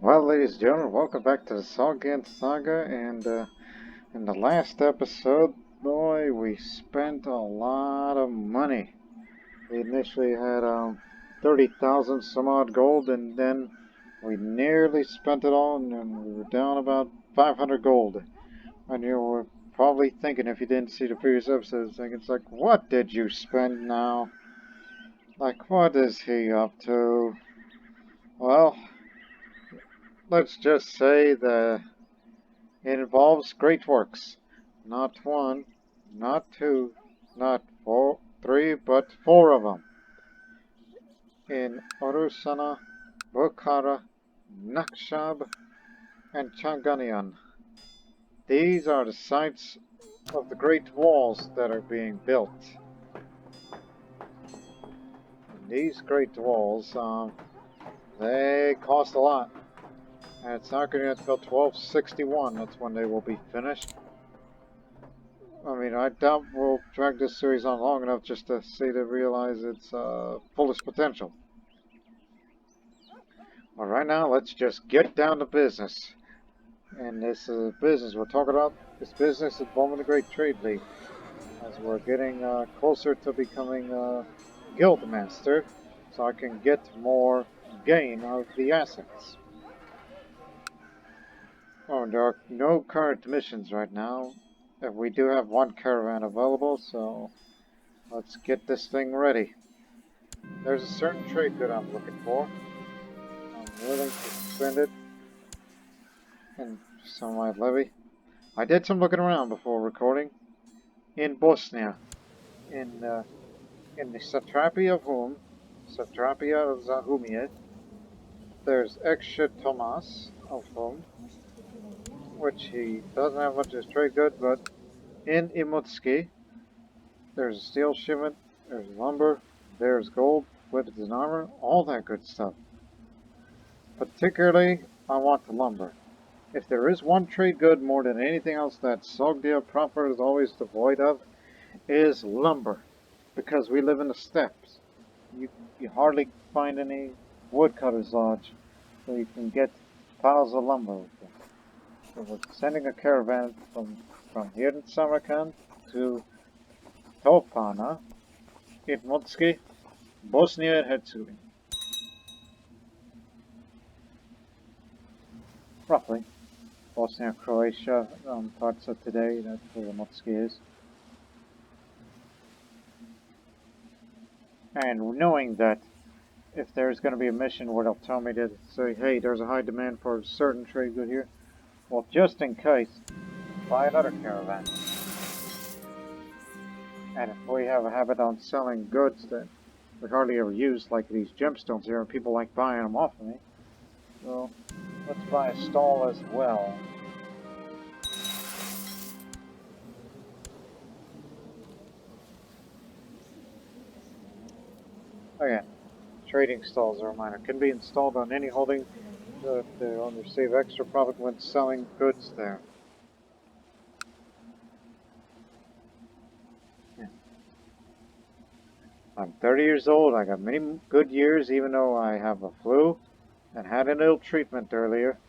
Well, ladies and gentlemen, welcome back to the Sogdian Saga, and in the last episode, boy, we spent a lot of money. We initially had 30,000 some odd gold, and then we nearly spent it all, and then we were down about 500 gold. And you were probably thinking, if you didn't see the previous episodes, thinking, it's like, what did you spend now? Like, what is he up to? Well, let's just say that it involves great works. Not one, not two, not four, three, but four of them. In Orusana, Bukhara, Nakshab, and Changanian. These are the sites of the great walls that are being built. And these great walls, they cost a lot. And it's not going to be until 1261, that's when they will be finished. I mean, I doubt we'll drag this series on long enough just to see to realize its fullest potential. Well, right now, let's just get down to business. And this business we're talking about, this business involving the Great Trade League. As we're getting closer to becoming Guild Master, so I can get more gain of the assets. Oh, there are no current missions right now. We do have one caravan available, so let's get this thing ready. There's a certain trade good I'm looking for. I'm willing to spend it in some of my levy. I did some looking around before recording. In Bosnia, in the satrapy of Zahumia, there's Eksha Tomas of whom, which he doesn't have much as trade good, but in Imutski, there's a steel shipment, there's lumber, there's gold, weapons and armor, all that good stuff. Particularly, I want the lumber. If there is one trade good more than anything else that Sogdia proper is always devoid of, is lumber. Because we live in the steppes. You hardly find any woodcutter's lodge so you can get piles of lumber with them. So we're sending a caravan from here in Samarkand to Topana, Itmutski, Bosnia and Herzegovina. Roughly. Bosnia and Croatia, parts of today, that's where Itmutski is. And knowing that if there's going to be a mission where they'll tell me to say, hey, there's a high demand for a certain trade good here, well, just in case, buy another caravan. And if we have a habit on selling goods that we hardly ever use, like these gemstones here, and people like buying them off of me, well, let's buy a stall as well. Again, trading stalls are a reminder. Can be installed on any holding that the owner receive extra profit when selling goods there. Yeah. I'm 30 years old. I got many good years, even though I have a flu and had an ill treatment earlier.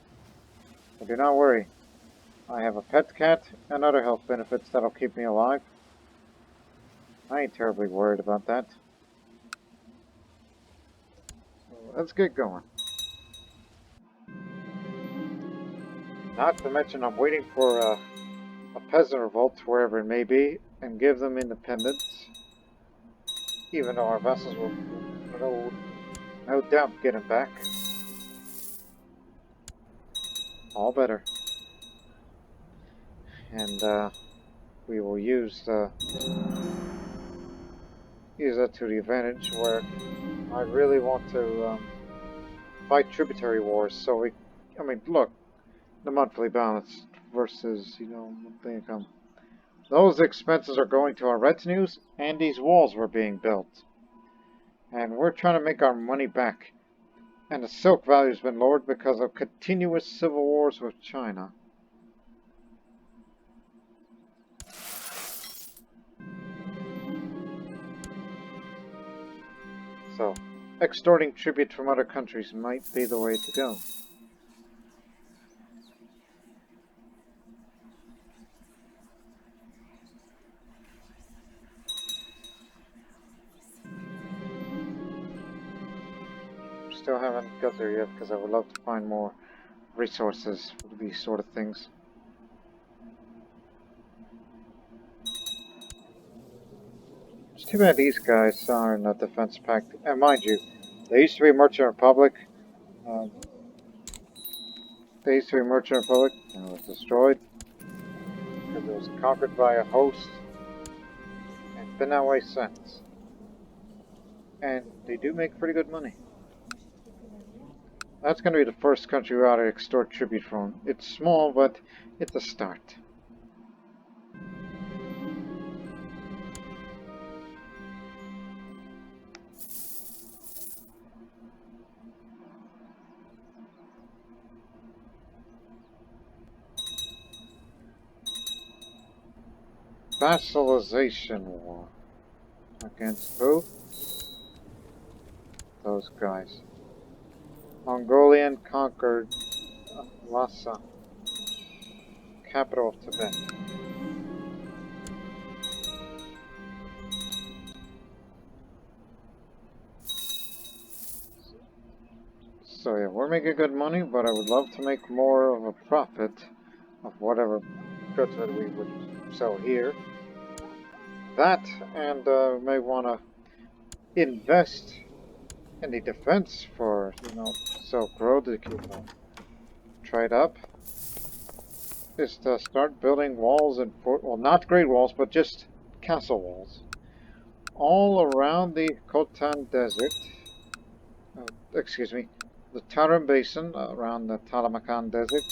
But do not worry. I have a pet cat and other health benefits that'll keep me alive. I ain't terribly worried about that. So let's get going. Not to mention I'm waiting for a peasant revolt, wherever it may be, and give them independence. Even though our vessels will no doubt get it back. All better. And we will use that to the advantage where I really want to fight tributary wars. So I mean, look, the monthly balance versus, monthly income. Those expenses are going to our retinues, and these walls were being built. And we're trying to make our money back. And the silk value has been lowered because of continuous civil wars with China. So, extorting tribute from other countries might be the way to go. still haven't got there yet because I would love to find more resources for these sort of things. It's too bad these guys are in a defense pact. And mind you, they used to be Merchant Republic. Um, they used to be Merchant Republic, and it was destroyed because it was conquered by a host, and been that way since. And they do make pretty good money. That's going to be the first country we ought to extort tribute from. It's small, but it's a start. Vassalization war. Against who? Those guys. Mongolian conquered Lhasa, capital of Tibet. So yeah, we're making good money, but I would love to make more of a profit of whatever goods that we would sell here. That, and may want to invest in the defense for, Silk Road to keep trade up. Is to start building walls and well, not great walls, but just castle walls all around the Khotan Desert. Excuse me, the Tarim Basin around the Taklamakan Desert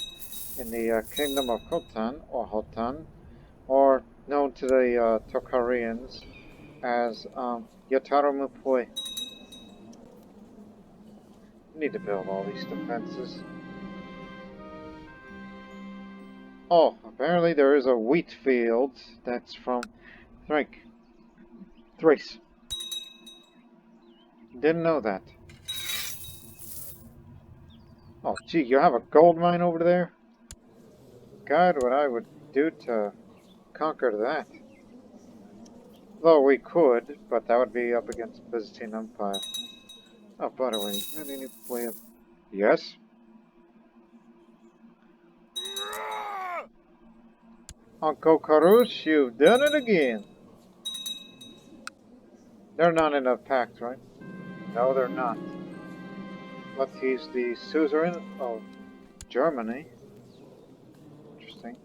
in the Kingdom of Khotan or Hotan, or known to the Tokharians as Yataramupui. We need to build all these defenses. Oh, apparently there is a wheat field that's from Thrace. Didn't know that. Oh, gee, you have a gold mine over there? God, what I would do to conquer that. Though we could, but that would be up against Byzantine Empire. Oh, by the way, any way of... Yes? Uncle Karush, you've done it again. They're not in a pact, right? No, they're not. But he's the suzerain of Germany. Interesting.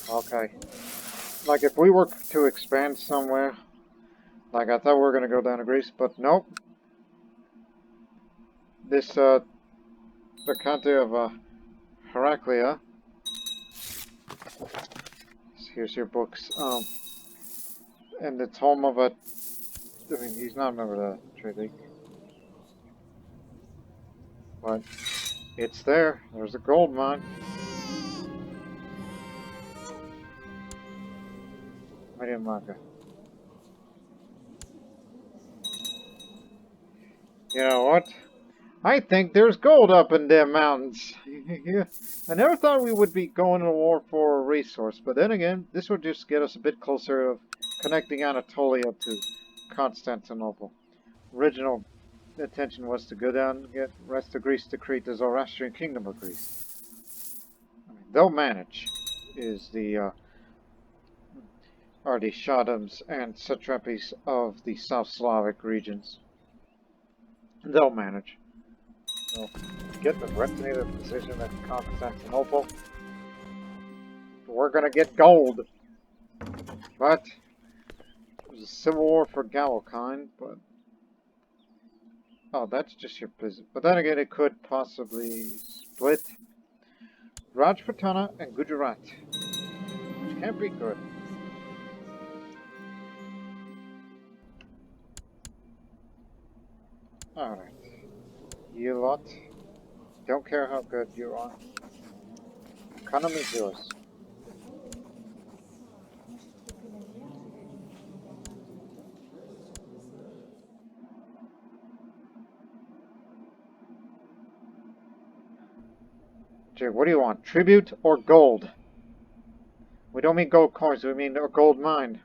Okay. Like, if we were to expand somewhere, like, I thought we were going to go down to Greece, but nope. This, the country of, Heraclea. Here's your books. And it's home of a... I mean, he's not a member of the Trade League. But it's there. There's a gold mine. Medium marker. You know what? I think there's gold up in them mountains. I never thought we would be going to war for a resource, but then again, this would just get us a bit closer of connecting Anatolia to Constantinople. Original intention was to go down and get the rest of Greece to create the Zoroastrian kingdom of Greece. I mean, they'll manage, is the are the Shadams and satrapies of the South Slavic regions. They'll manage. They'll get the retinated position at Constantinople. We're gonna get gold. But there's a civil war for Galokine, but oh, that's just your business. But then again, it could possibly split Rajputana and Gujarat, which can't be good. Alright. You lot. Don't care how good you are. Economy's yours. Jay, what do you want? Tribute or gold? We don't mean gold coins, we mean a gold mine.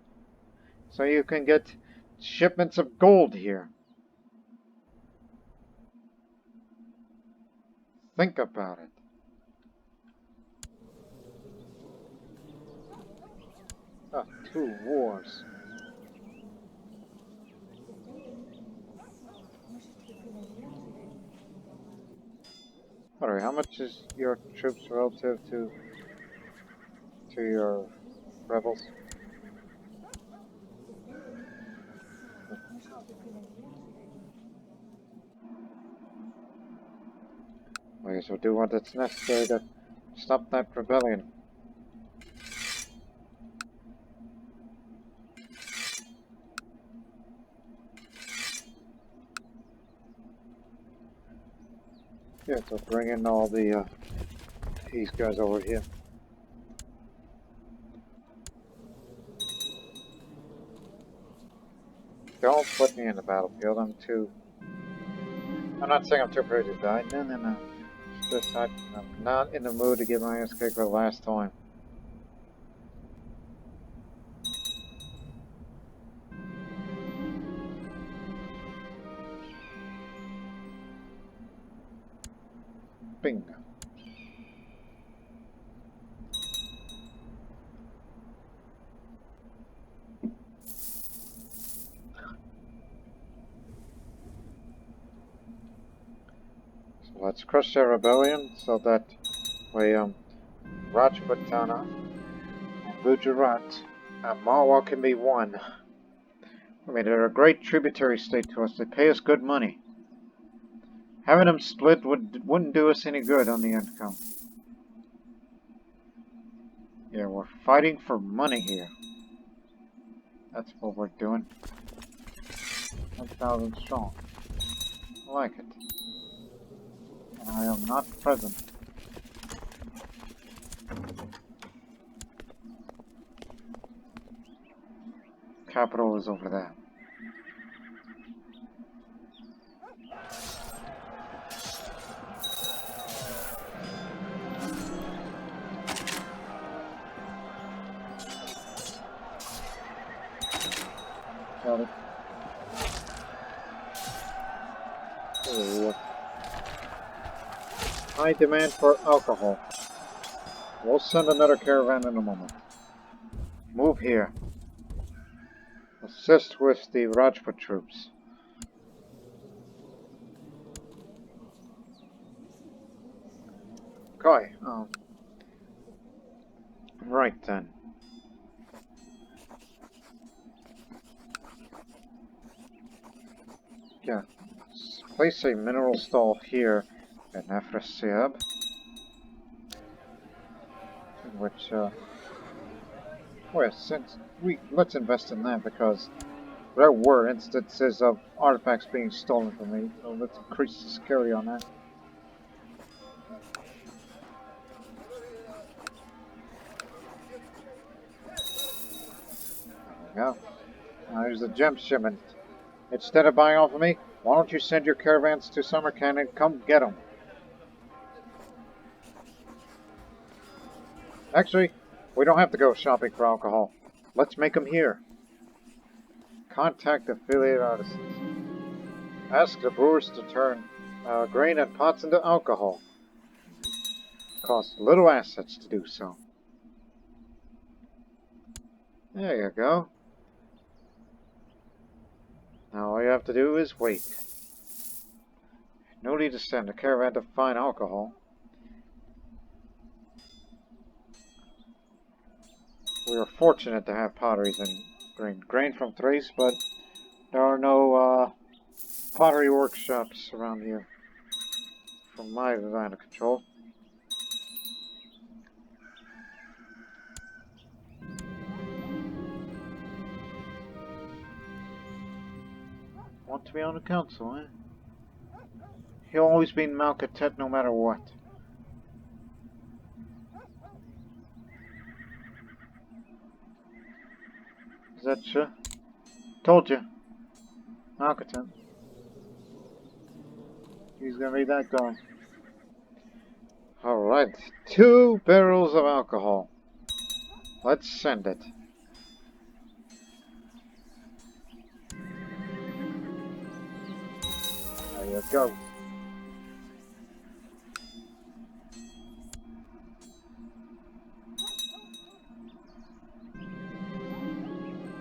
So you can get shipments of gold here. Think about it. Ah, 2 wars. Alright, how much is your troops relative to your rebels? I guess we'll do what is necessary to stop that rebellion. Yeah, so bring in all these guys over here. Don't put me in the battlefield. I'm not saying I'm too afraid to die. No, no, no. It's just I'm not in the mood to get my ass kicked for the last time. Bingo. So let's crush their rebellion so that we, Rajputana and Gujarat and Malwa can be one. I mean, they're a great tributary state to us. They pay us good money. Having them split wouldn't do us any good on the income. Yeah, we're fighting for money here. That's what we're doing. 1,000 strong. I like it. And I am not present. Capital is over there. Got it. Ooh. High demand for alcohol. We'll send another caravan in a moment. Move here. Assist with the Rajput troops. Okay, right then. Yeah, place a mineral stall here in Afrasiab, which, well, let's invest in that because there were instances of artifacts being stolen from me, so let's increase the security on that. There we go. Now here's the gem shipment. Instead of buying off of me, why don't you send your caravans to Samarkand and come get them? Actually, we don't have to go shopping for alcohol. Let's make them here. Contact affiliate artisans. Ask the brewers to turn grain and pots into alcohol. Costs little assets to do so. There you go. Now all you have to do is wait. No need to send a caravan to find alcohol. We are fortunate to have potteries and grain from Thrace, but there are no pottery workshops around here from my line of control. Want to be on the council, eh? He'll always be in Malkatet no matter what. Is that sure? Told you. Malkatet. He's gonna be that guy. Alright, 2 barrels of alcohol. Let's send it. you go.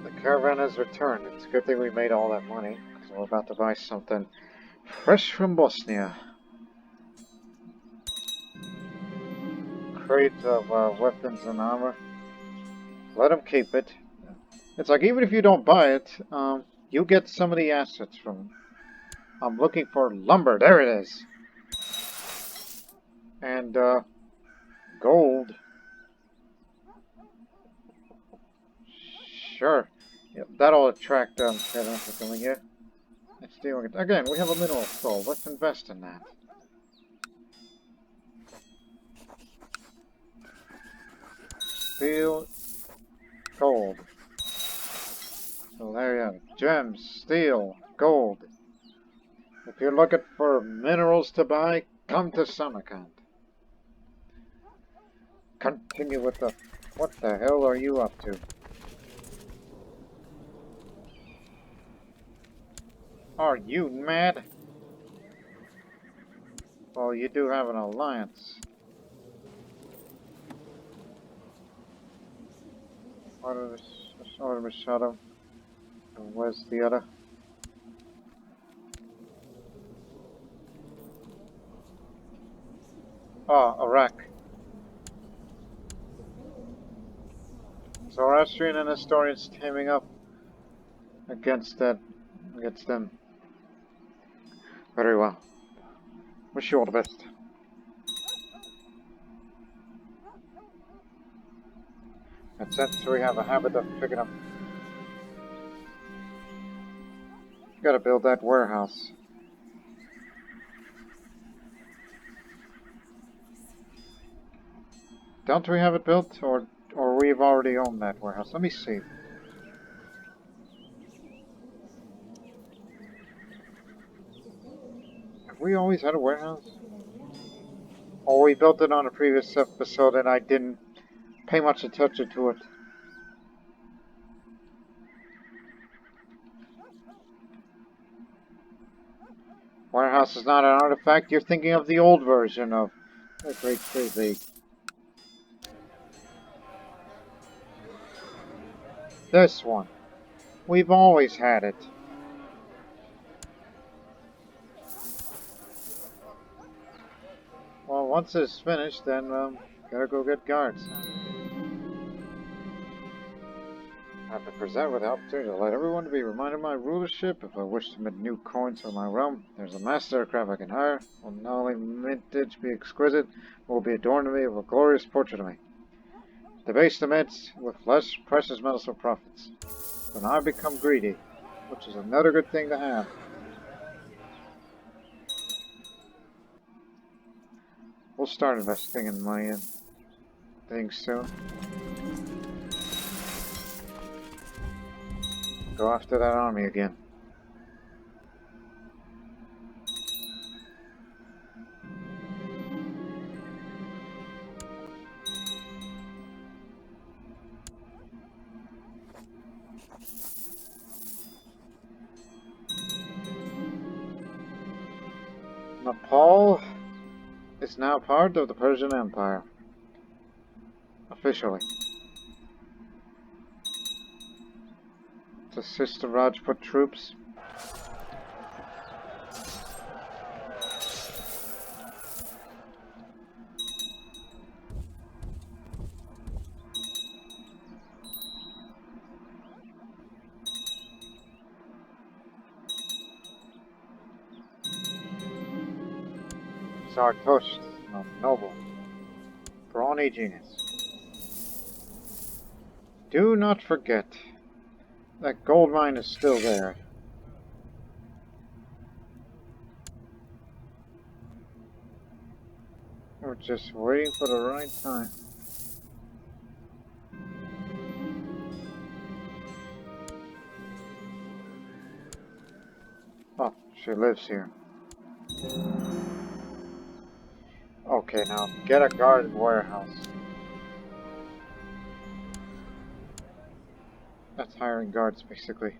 The caravan has returned. It's a good thing we made all that money, because we're about to buy something fresh from Bosnia. Crates of weapons and armor. Let them keep it. It's like, even if you don't buy it, you get some of the assets from... I'm looking for lumber. There it is. And, gold. Sure. Yeah, that'll attract, everyone for coming here. And stealing it. Again, we have a mineral soul. Let's invest in that. Steel, gold. So there you have it. Gems, steel, gold. If you're looking for minerals to buy, come to Samarkand. Continue with the... What the hell are you up to? Are you mad? Well, you do have an alliance. Order shot him. And where's the other? Oh, Iraq. Zoroastrian and Nestorians teaming up against them. Very well. Wish you all the best. That's it, so we have a habit of picking up. Gotta build that warehouse. Don't we have it built, or we've already owned that warehouse? Let me see. Have we always had a warehouse? Or we built it on a previous episode and I didn't pay much attention to it. Warehouse is not an artifact. You're thinking of the old version of the Great City. This one. We've always had it. Well, once it's finished, then gotta go get guards. I have to present with the opportunity to let everyone be reminded of my rulership. If I wish to mint new coins for my realm, there's a master aircraft I can hire. Will not only mintage be exquisite, but will be adorned to me with a glorious portrait of me. Debase the mints with less precious metals for profits. So now I become greedy, which is another good thing to have. We'll start investing in money and things soon. Go after that army again. Nepal is now part of the Persian Empire. Officially. To assist the Rajput troops. Zartosht, noble. Brawny genius. Do not forget, that gold mine is still there. We're just waiting for the right time. Oh, she lives here. Okay, now get a guarded warehouse. That's hiring guards, basically.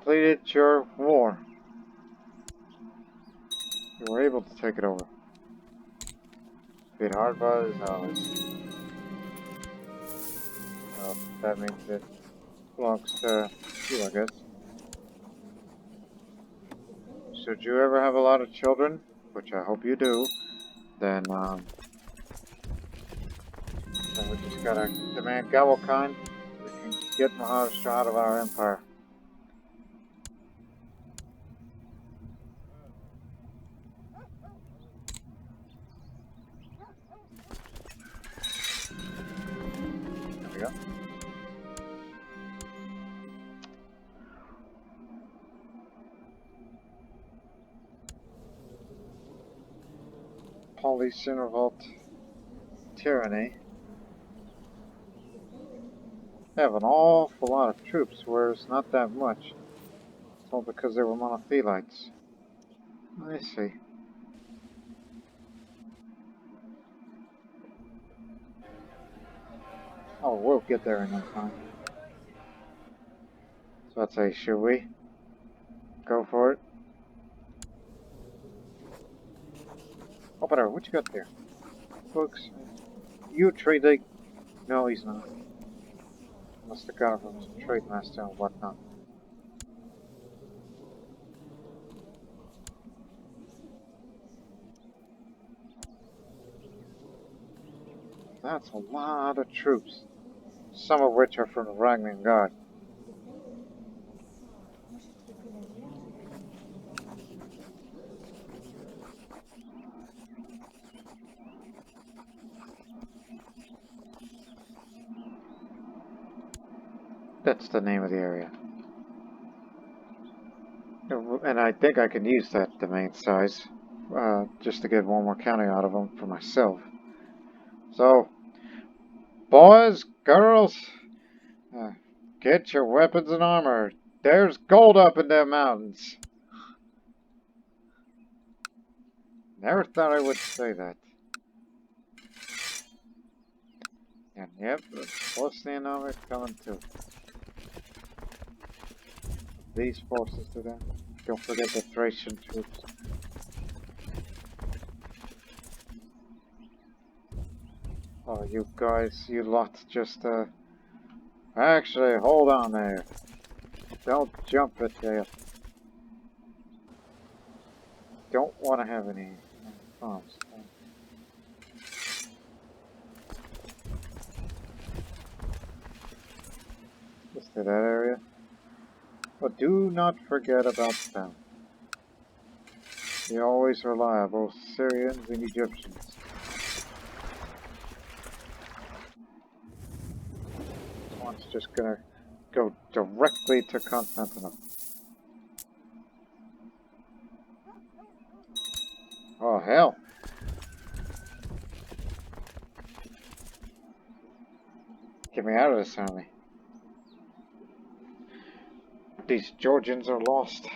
completed your war. You were able to take it over. Beat hard buzz. That means it belongs to you, I guess. Should you ever have a lot of children, which I hope you do, then we just gotta demand Galwakind so we can get Maharashtra out of our empire. There we go. Police revolt tyranny. They have an awful lot of troops, whereas not that much. It's all because they were monothelites. I see. Oh, we'll get there in no time. So I'd say, should we go for it? Oh, whatever. What you got there? Books. You trade like... No, he's not. Must have got it from some trade master and whatnot. That's a lot of troops. Some of which are from the Ragnan Guard. That's the name of the area. And I think I can use that domain size just to get one more county out of them for myself. So, boys, girls, get your weapons and armor. There's gold up in them mountains. Never thought I would say that. And yep, the Bosnian army coming too. These forces to them. Don't forget the Thracian troops. Oh, you guys, you lot just, Actually, hold on there. Don't jump it there. Don't want to have any bombs. Just to that area. But do not forget about them. They always rely on both Syrians and Egyptians. This one's just gonna go directly to Constantinople. Oh, hell. Get me out of this army. These Georgians are lost.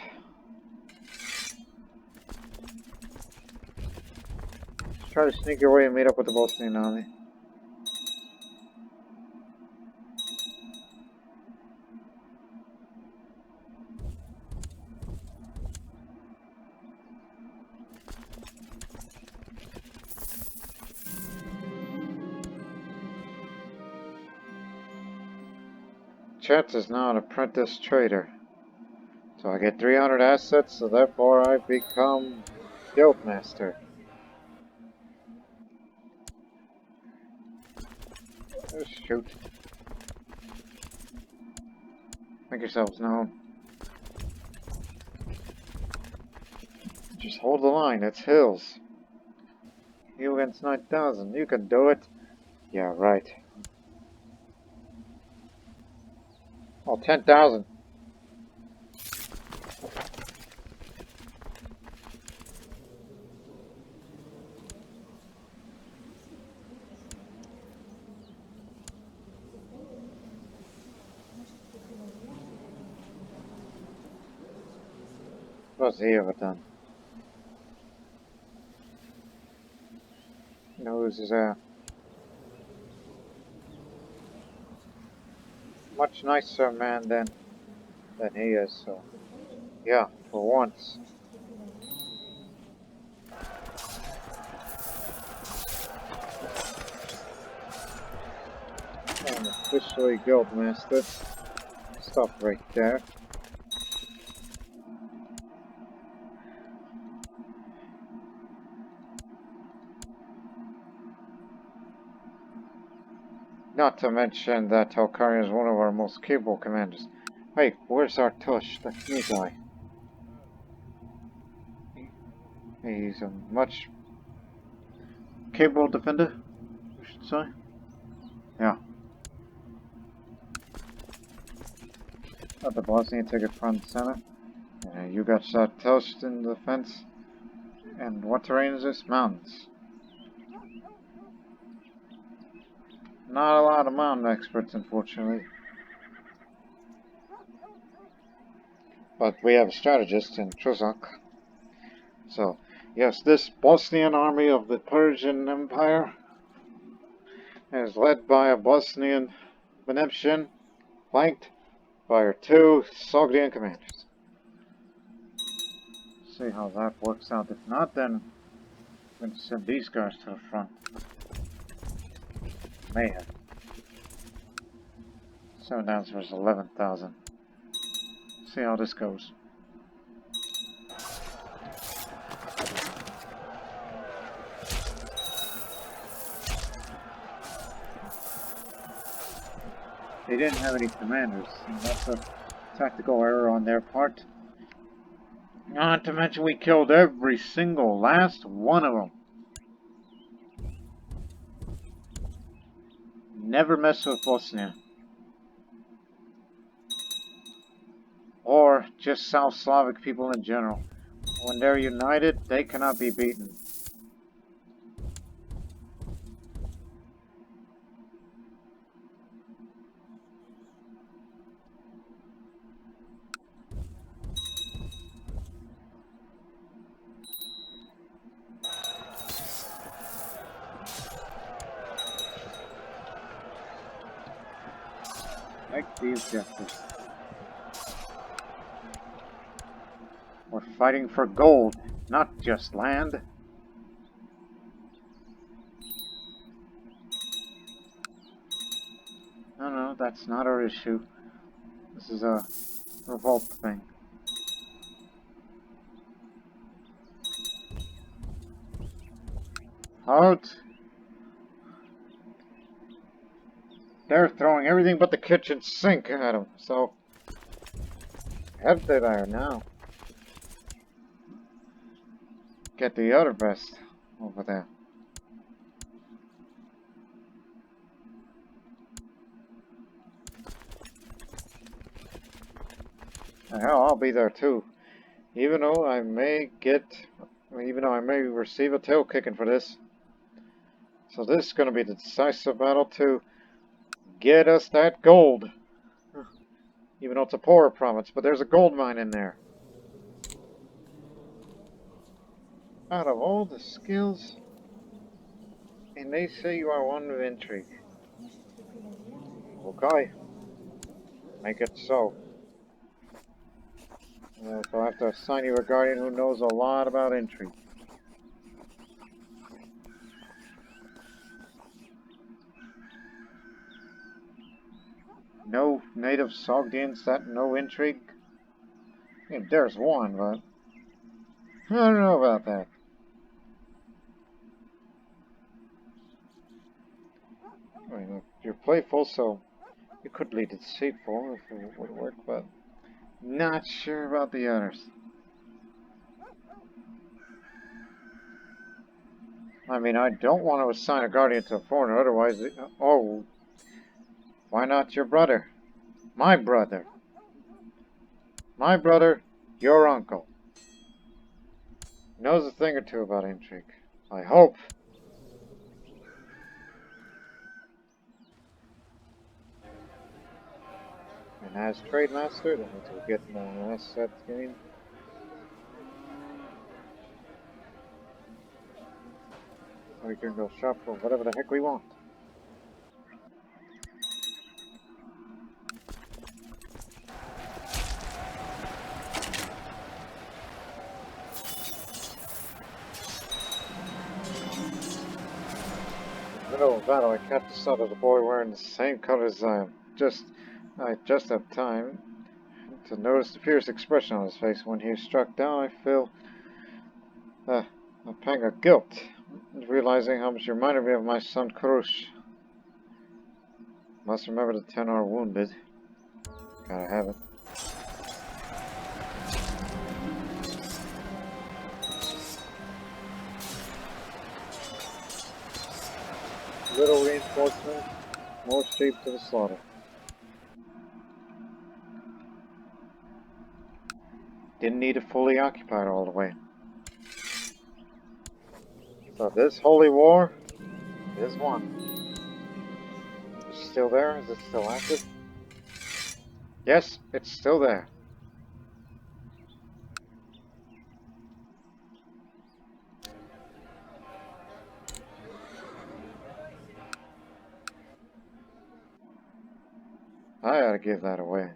Just try to sneak your way and meet up with the Bosnian army. Chet is now an apprentice trader. So I get 300 assets, so therefore I become guild master. Oh, shoot. Make yourselves known. Just hold the line, it's hills. You against 9,000, you can do it. Yeah, right. Oh, 10,000. What's he ever done? Nose is much nicer man than than he is, so yeah, for once. I'm officially Guildmaster. Stop right there. Not to mention that Telkarian is one of our most capable commanders. Hey, where's our Tush, the new guy? He's a much capable defender, I should say. Yeah. Got the Bosnian ticket front and center. You got shot Tush in the defense. And what terrain is this? Mountains. Not a lot of mountain experts, unfortunately. But we have a strategist in Truzak. So, yes, this Bosnian army of the Persian Empire is led by a Bosnian Benepshin, flanked by our two Sogdian commanders. See how that works out. If not, then I'm going to send these guys to the front. Mayhem. 7 downs versus 11,000. See how this goes. They didn't have any commanders, and that's a tactical error on their part. Not to mention we killed every single last one of them. Never mess with Bosnia. Or just South Slavic people in general. When they're united, they cannot be beaten. Like the objective. We're fighting for gold, not just land. No, that's not our issue. This is a revolt thing. Out! They're throwing everything but the kitchen sink at them, so head they there now. Get the other best over there. Hell, I'll be there too. Even though I may receive a tail kicking for this. So this is going to be the decisive battle to get us that gold. Even though it's a poorer province, but there's a gold mine in there. Out of all the skills, and they say you are one of intrigue. Okay. Make it so. So I'll have to assign you a guardian who knows a lot about intrigue. No native Sogdians that know intrigue? I mean, there's one, but I don't know about that. I mean, you're playful, so you could lead deceitful if it would work, but not sure about the others. I mean, I don't want to assign a guardian to a foreigner, otherwise... Oh, why not your brother? My brother. My brother, your uncle. Knows a thing or two about intrigue. I hope. And as trade master, that means we'll get more asset gain. We can go shop for whatever the heck we want. middle of battle, I caught the sight of the boy wearing the same color as I am. I just have time to notice the fierce expression on his face. When he is struck down, I feel a pang of guilt, realizing how much he reminded me of my son Krush. Must remember to tend our wounded. Gotta have it. Little reinforcement, more sheep to the slaughter. Didn't need it fully occupied all the way. So this holy war is won. Is it still there? Is it still active? Yes, it's still there. I ought to give that away.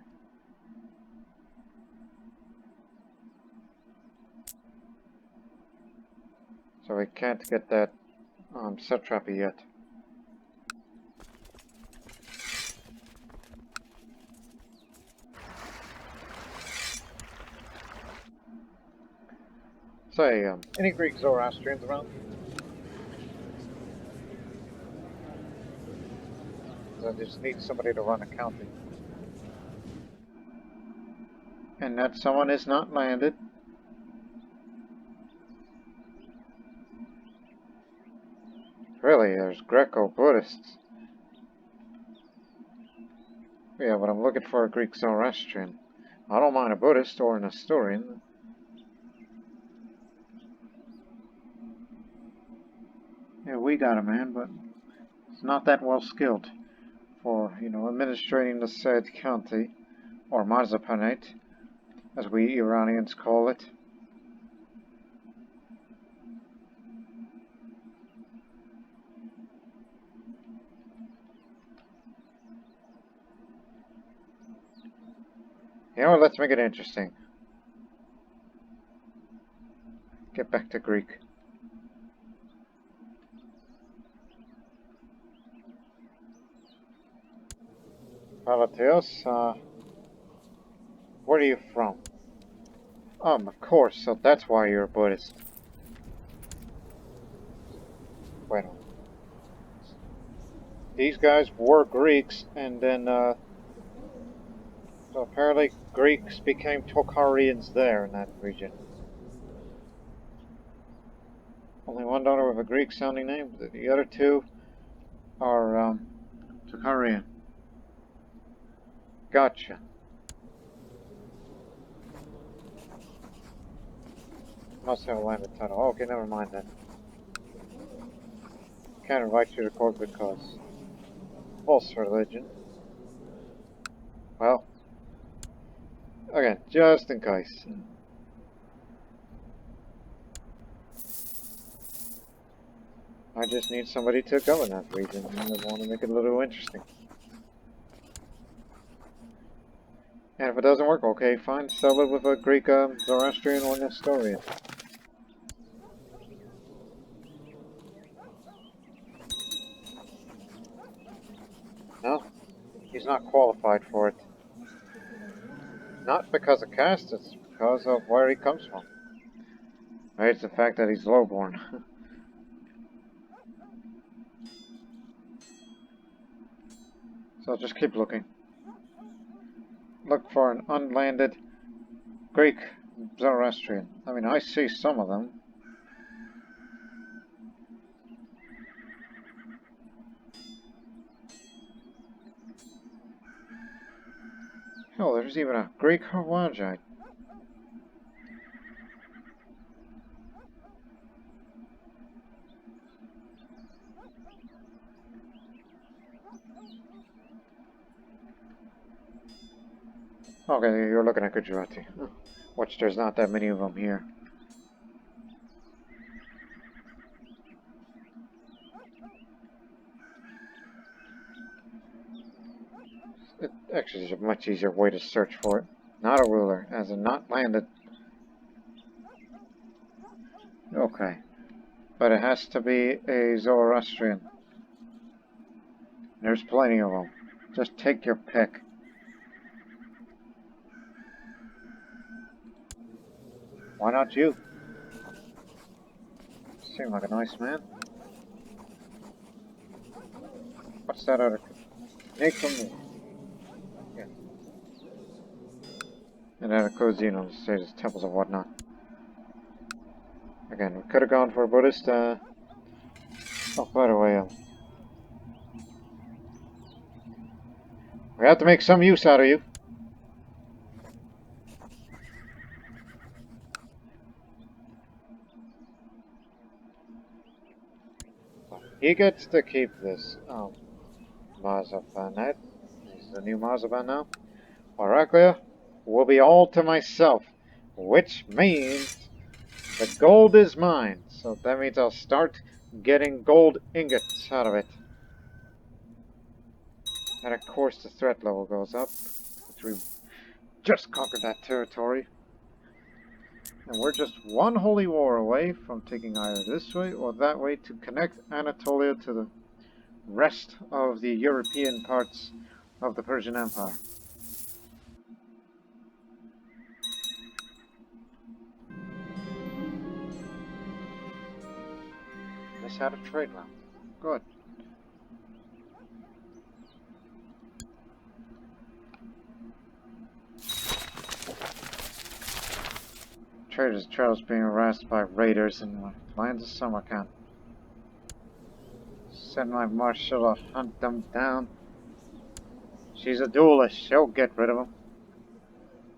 So we can't get that satrapy yet. Say, any Greek Zoroastrians around? I just need somebody to run a county. And that someone is not landed. Really, there's Greco-Buddhists. Yeah, but I'm looking for a Greek Zoroastrian. I don't mind a Buddhist or an Asturian. Yeah, we got a man, but it's not that well skilled for, administrating the said county, or Marzapanate, as we Iranians call it. You know what, let's make it interesting. Get back to Greek. Palateos, where are you from? Of course, so that's why you're a Buddhist. Bueno. These guys were Greeks, and then, so apparently Greeks became Tokharians there in that region. Only one daughter with a Greek-sounding name. The other two are, Tokharian. Gotcha. Must have a landed title. Okay, never mind then. Can't invite you to court because false religion. Well, again, just in case. I just need somebody to govern that region, and I want to make it a little interesting. And if it doesn't work, okay, fine, sell it with a Greek, Zoroastrian or Nestorian. No, he's not qualified for it. Not because of caste, it's because of where he comes from. Right, it's the fact that he's lowborn. So just keep looking. Look for an unlanded Greek Zoroastrian. I mean, I see some of them. Hell, there's even a Greek Hawajite. Okay, you're looking at Gujarati. Which there's not that many of them here. It actually is a much easier way to search for it. Not a ruler, as in not landed. Okay. But it has to be a Zoroastrian. There's plenty of them. Just take your pick. Why not you? Seem like a nice man. What's that other? Make from me. Yeah. And then a cuisine on the stages, temples and whatnot. Again, we could have gone for a Buddhist. Oh, by the way, we have to make some use out of you. He gets to keep this. Mazapanet. He's the new Mazapan now. Oraclia will be all to myself, which means the gold is mine. So that means I'll start getting gold ingots out of it. And of course the threat level goes up, which we've just conquered that territory. And we're just one holy war away from taking either this way or that way to connect Anatolia to the rest of the European parts of the Persian Empire. This had a trade route. Good. Traders' trails being harassed by raiders in the lands of Samarkand. Send my marshal to hunt them down. She's a duelist. She'll get rid of them.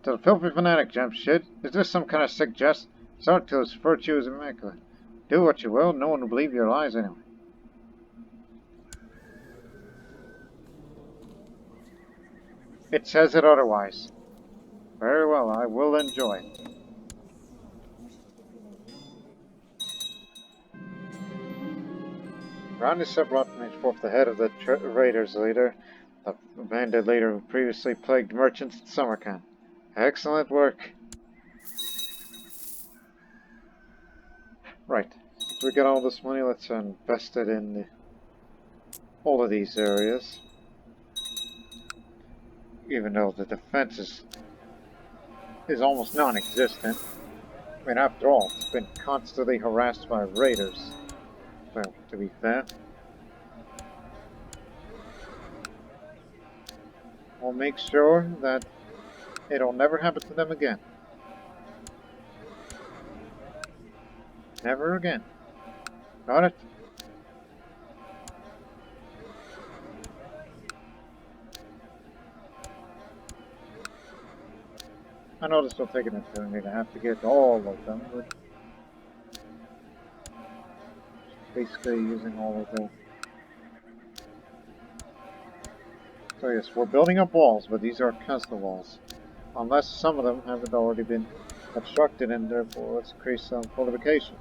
To the filthy fanatic, Jamshid. Is this some kind of sick jest? Sarto's virtue is immaculate. Do what you will, no one will believe your lies anyway. It says it otherwise. Very well, I will enjoy it. Round is brought from forth the head of the raiders leader, the bandit leader who previously plagued merchants in Samarkand. Excellent work. Right. Once we get all this money, let's invest it in all of these areas. Even though the defense is almost non-existent. I mean, after all, it's been constantly harassed by raiders. Well, to be fair. We'll make sure that it'll never happen to them again. Never again. Got it? I know this will take an eternity to have to get all of them, but basically using all of the... So yes, we're building up walls, but these are castle walls. Unless some of them haven't already been obstructed, and therefore let's increase some fortifications.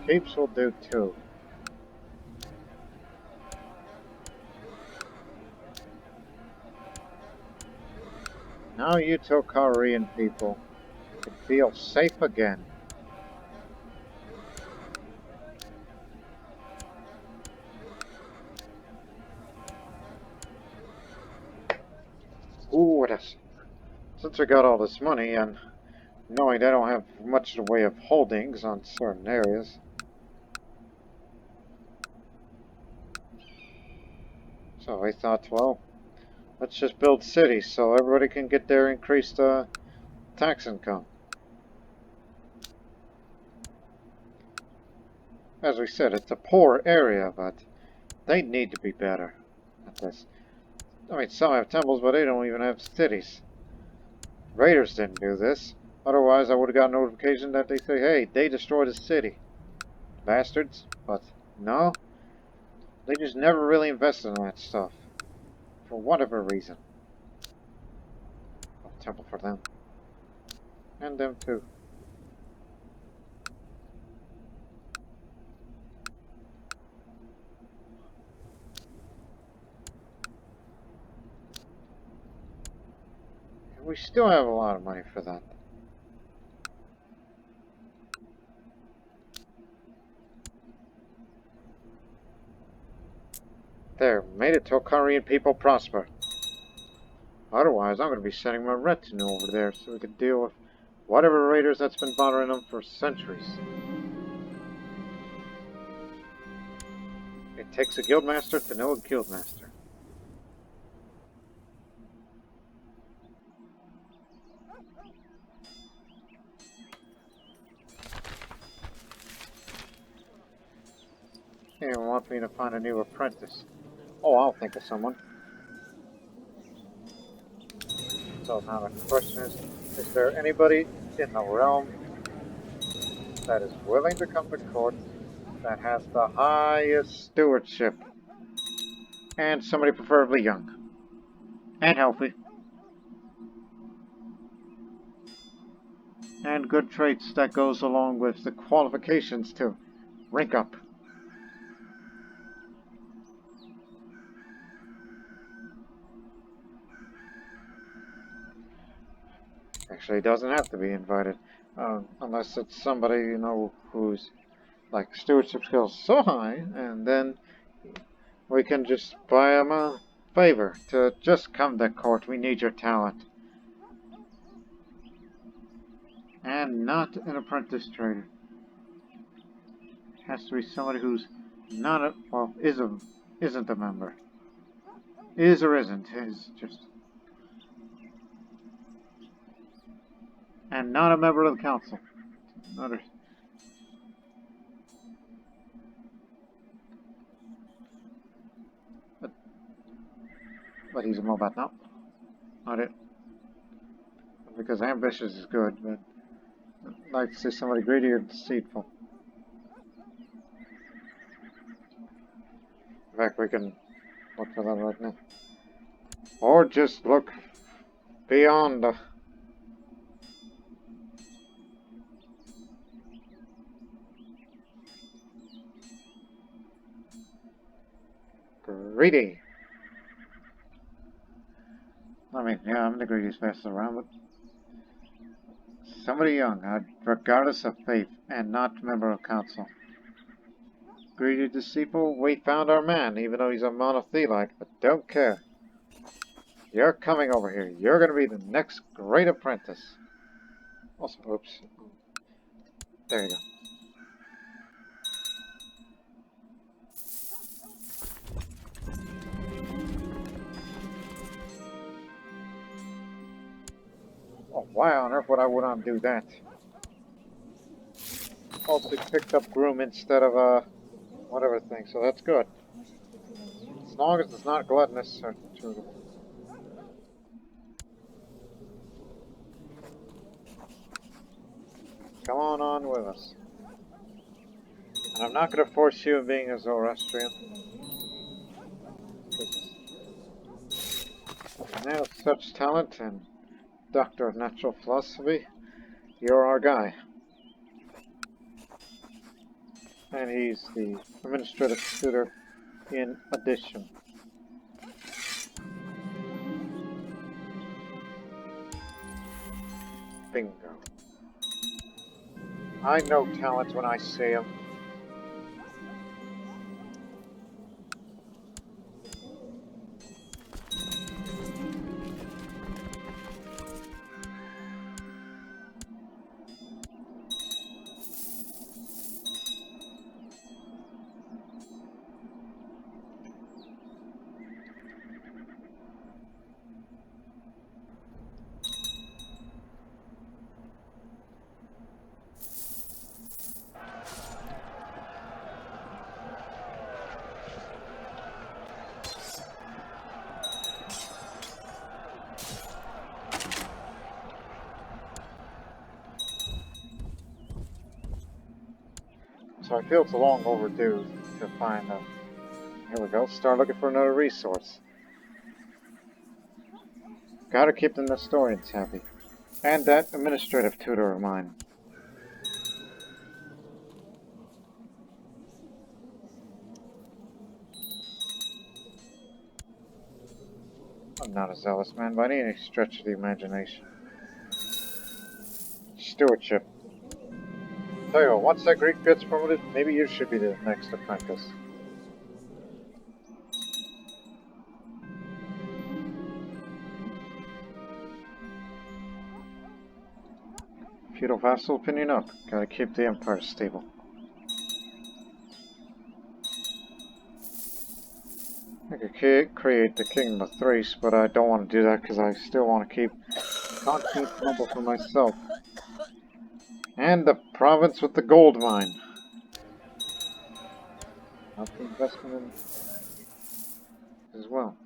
Keeps will do too. Now you Tokharian people can feel safe again. Ooh, what else? Since we got all this money, and knowing they don't have much in the way of holdings on certain areas, so we thought, well, let's just build cities so everybody can get their increased tax income. As we said, it's a poor area, but they need to be better at this. I mean, some have temples, but they don't even have cities. Raiders didn't do this. Otherwise, I would have got a notification that they say, hey, they destroyed a city. Bastards. But no, they just never really invested in that stuff. For whatever reason. A temple for them. And them too. we still have a lot of money for that. There, made it till Korean people prosper. Otherwise, I'm going to be sending my retinue over there so we can deal with whatever raiders that's been bothering them for centuries. It takes a guildmaster to know a guildmaster. You want me to find a new apprentice? Oh, I'll think of someone. So now the question is there anybody in the realm that is willing to come to court that has the highest stewardship? And somebody preferably young. And healthy. And good traits that goes along with the qualifications to rank up. Actually, it doesn't have to be invited. Unless it's somebody, you know, who's like stewardship skills so high, and then we can just buy them a favor to just come to court. We need your talent. And not an apprentice trader. It has to be somebody who's not a, well, isn't a member. Is or isn't, is just. And not a member of the council. Not a, but he's a Mobat now. Not it. Because ambitious is good, but I'd like to see somebody greedy or deceitful. In fact, we can look for that right now. Or just look beyond the... Greedy. I mean, yeah, I'm the greediest bastard around, but... Somebody young, regardless of faith, and not a member of council. Greedy deceitful, we found our man, even though he's a monothelite, but don't care. You're coming over here. You're going to be the next great apprentice. Also, oops. There you go. Oh, why on earth would I want to do that? Oh, they picked up groom instead of, whatever thing, so that's good. As long as it's not gluttonous or true. Come on with us. And I'm not going to force you in being a Zoroastrian. And now such talent and Doctor of Natural Philosophy, you're our guy. And he's the administrative tutor in addition. Bingo. I know talent when I see him. So I feel it's long overdue to find a... Here we go, start looking for another resource. Gotta keep the Nestorians happy. And that administrative tutor of mine. I'm not a zealous man by any stretch of the imagination. Stewardship. Tell you what, once that Greek gets promoted, maybe you should be the next apprentice. Feudal vassal opinion up. Gotta keep the empire stable. I could create the Kingdom of Thrace, but I don't want to do that because I still want to keep Constantinople for myself. And the province with the gold mine. Not the investment in as well.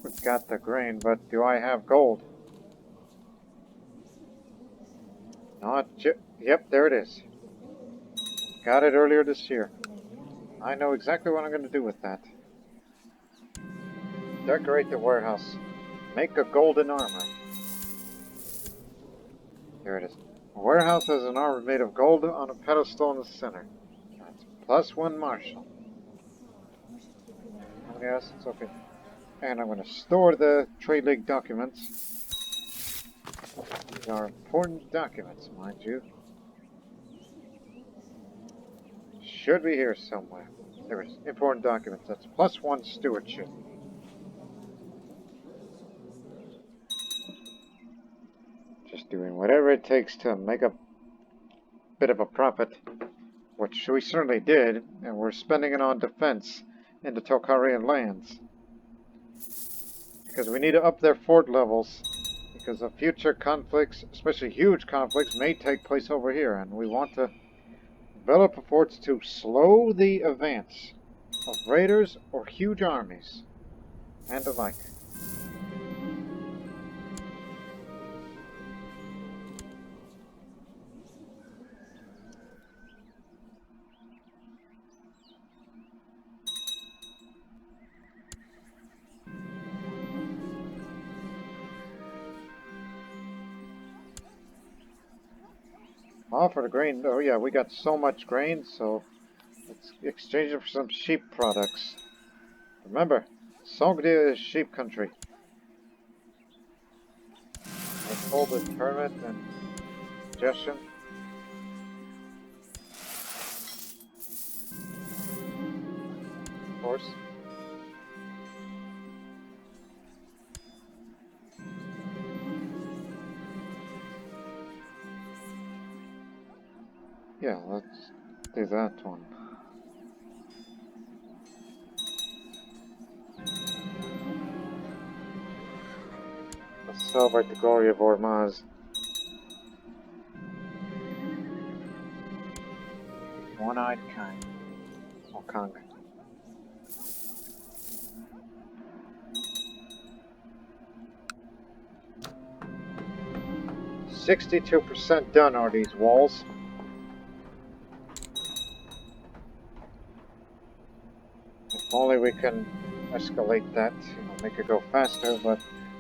We've got the grain, but do I have gold? Not yet. Yep, there it is. Got it earlier this year. I know exactly what I'm going to do with that. Decorate the warehouse. Make a golden armor. Here it is. A warehouse has an armor made of gold on a pedestal in the center. That's +1 martial. How many assets? Okay. And I'm going to store the Trade League documents. These are important documents, mind you. Should be here somewhere. There it is. Important documents. That's +1 stewardship. Just doing whatever it takes to make a bit of a profit. Which we certainly did. And we're spending it on defense in the Tokharian lands. Because we need to up their fort levels. Because of future conflicts, especially huge conflicts, may take place over here. And we want to develop forts to slow the advance of raiders or huge armies, and the like. All for the grain. Oh yeah, we got so much grain, so let's exchange it for some sheep products. Remember, Sogdia is sheep country. Let's hold the tournament and suggestion. Of course. Yeah, let's do that one. Let's celebrate the glory of Ormaz. One-eyed kind. Or Kong. 62% done are these walls. If only we can escalate that, make it go faster, but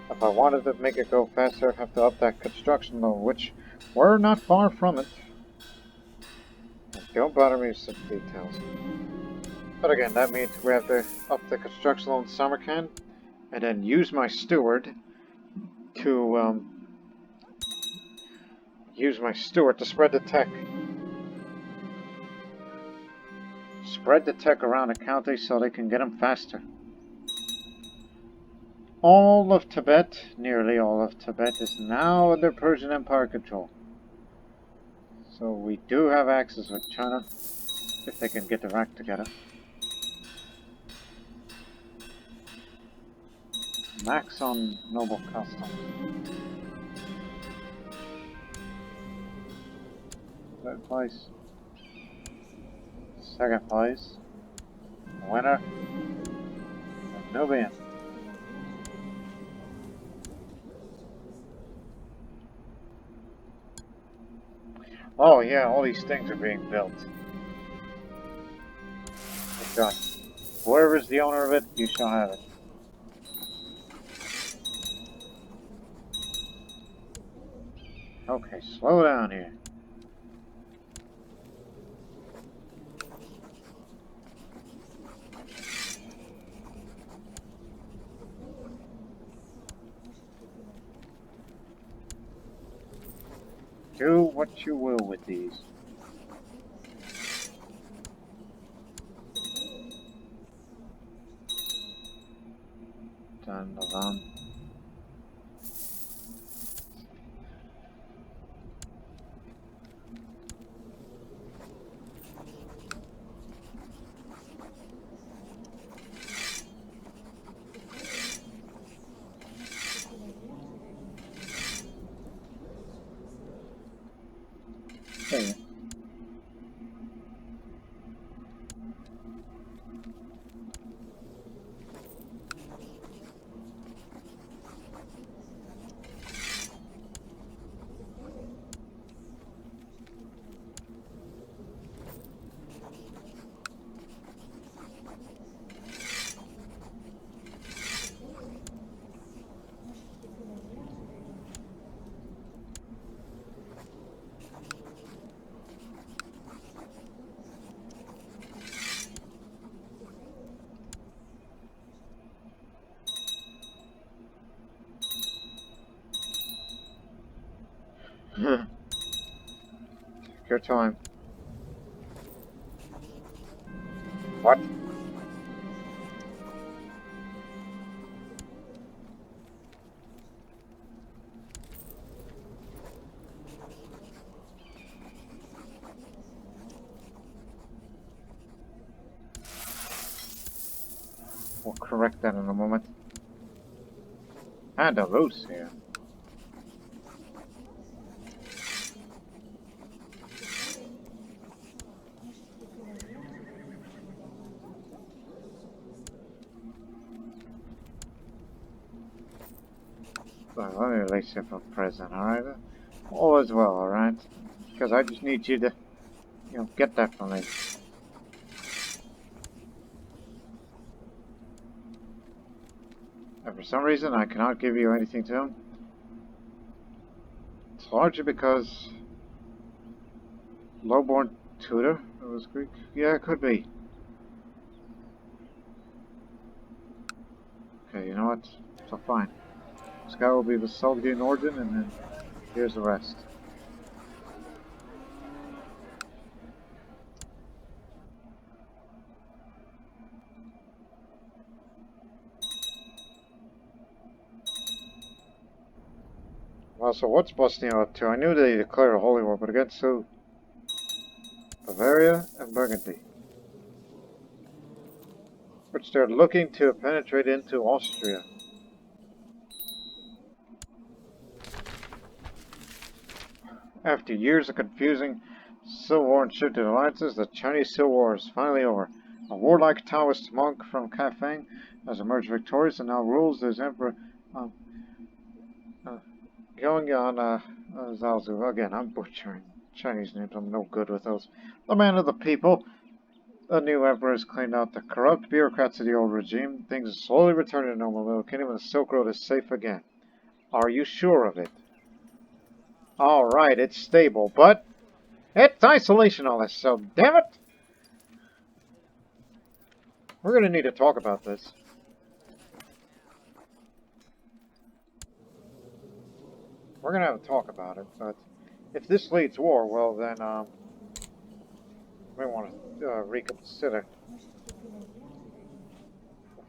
if I wanted to make it go faster, I'd have to up that construction loan, which we're not far from it. Don't bother me with such details. But again, that means we have to up the construction loan in Samarkand, and then use my steward to spread the tech. Spread the tech around the county so they can get them faster. All of Tibet, nearly all of Tibet, is now under Persian Empire control. So we do have access with China, if they can get their act together. Max on noble customs. Third place. Second place. Winner. Nubian. Oh yeah, all these things are being built. It's done. Whoever is the owner of it, you shall have it. Okay, slow down here. Do what you will with these. Dun, dun, dun. Okay. Take your time. What? We'll correct that in a moment. And a loose here. Well, let me release you from prison, alright? All is well, alright? Because I just need you to, get that for me. And for some reason, I cannot give you anything to him. It's largely because lowborn tutor, it was Greek? Yeah, it could be. Okay, you know what? So fine. This guy will be the Sogdian origin, and then here's the rest. Well, so what's Bosnia up to? I knew they declared a holy war, but against who? Bavaria and Burgundy. Which they're looking to penetrate into Austria. After years of confusing civil war and shifted alliances, the Chinese Civil War is finally over. A warlike Taoist monk from Kafang has emerged victorious and now rules as Emperor Gyeongyan Zhaozu. Again, I'm butchering Chinese names. I'm no good with those. The man of the people. The new emperor has cleaned out the corrupt bureaucrats of the old regime. Things are slowly returning to normal. Little Kingdom and the Silk Road is safe again. Are you sure of it? Alright, it's stable, but it's isolation all this, so damn it! We're gonna need to talk about this. We're gonna have a talk about it, but if this leads war, well then, we want to reconsider.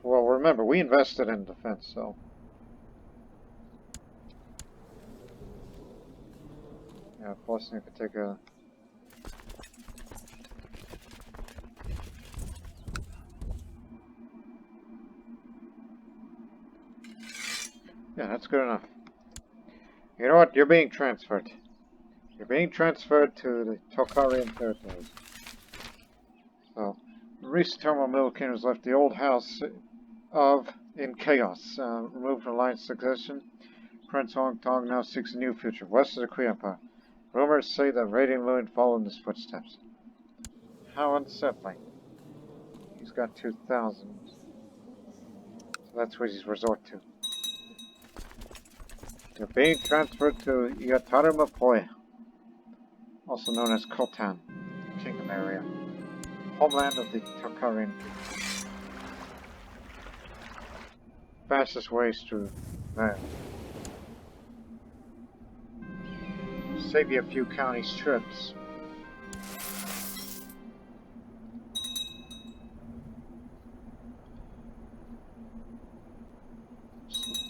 Well, remember, we invested in defense, so... Yeah, Bosnia could take a... Yeah, that's good enough. You know what? You're being transferred. You're being transferred to the Tokharian territories. So, in recent term, while Middle Kingdom has left the old house in chaos. Removed from alliance succession, Prince Hong Tong now seeks a new future, west of the Kree Empire. Rumors say that Radiant Luin followed in his footsteps. How unsettling. He's got 2,000. So that's what he's resort to. You're being transferred to Yatarimapoy, also known as Khotan, Kingdom area, homeland of the Tokharian people. Fastest ways through there. Save you a few counties trips.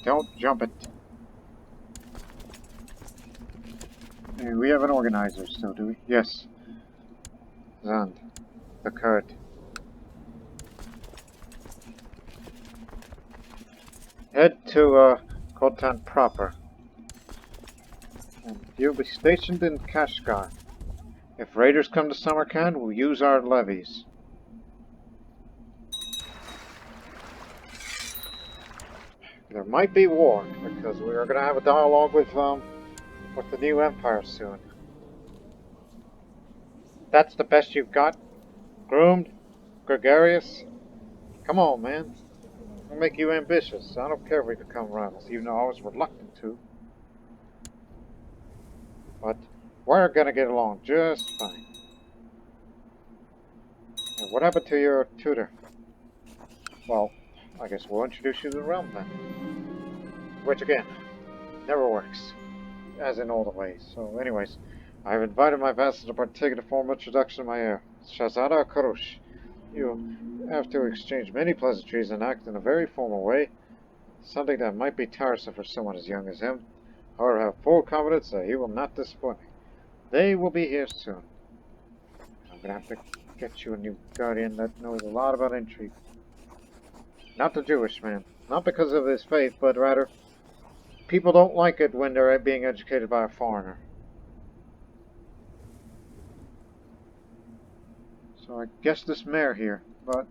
Don't jump it. Hey, we have an organizer still, do we? Yes. Zand. The Kurd. Head to Khotan proper. And you'll be stationed in Kashgar. If raiders come to Samarkand, we'll use our levies. There might be war, because we are going to have a dialogue with the new empire soon. That's the best you've got? Groomed? Gregarious? Come on, man. I'll make you ambitious. I don't care if we become rivals, even though I was reluctant to. But we're gonna get along just fine. And what happened to your tutor? Well, I guess we'll introduce you to the realm then. Which again, never works. As in all the ways. So anyways, I've invited my vassals to partake in a formal introduction of my heir, Shahzada Karush. You have to exchange many pleasantries and act in a very formal way, something that might be tiresome for someone as young as him. However, I have full confidence that he will not disappoint me. They will be here soon. I'm gonna have to get you a new guardian that knows a lot about intrigue. Not the Jewish man. Not because of his faith, but rather, people don't like it when they're being educated by a foreigner. So I guess this mayor here, but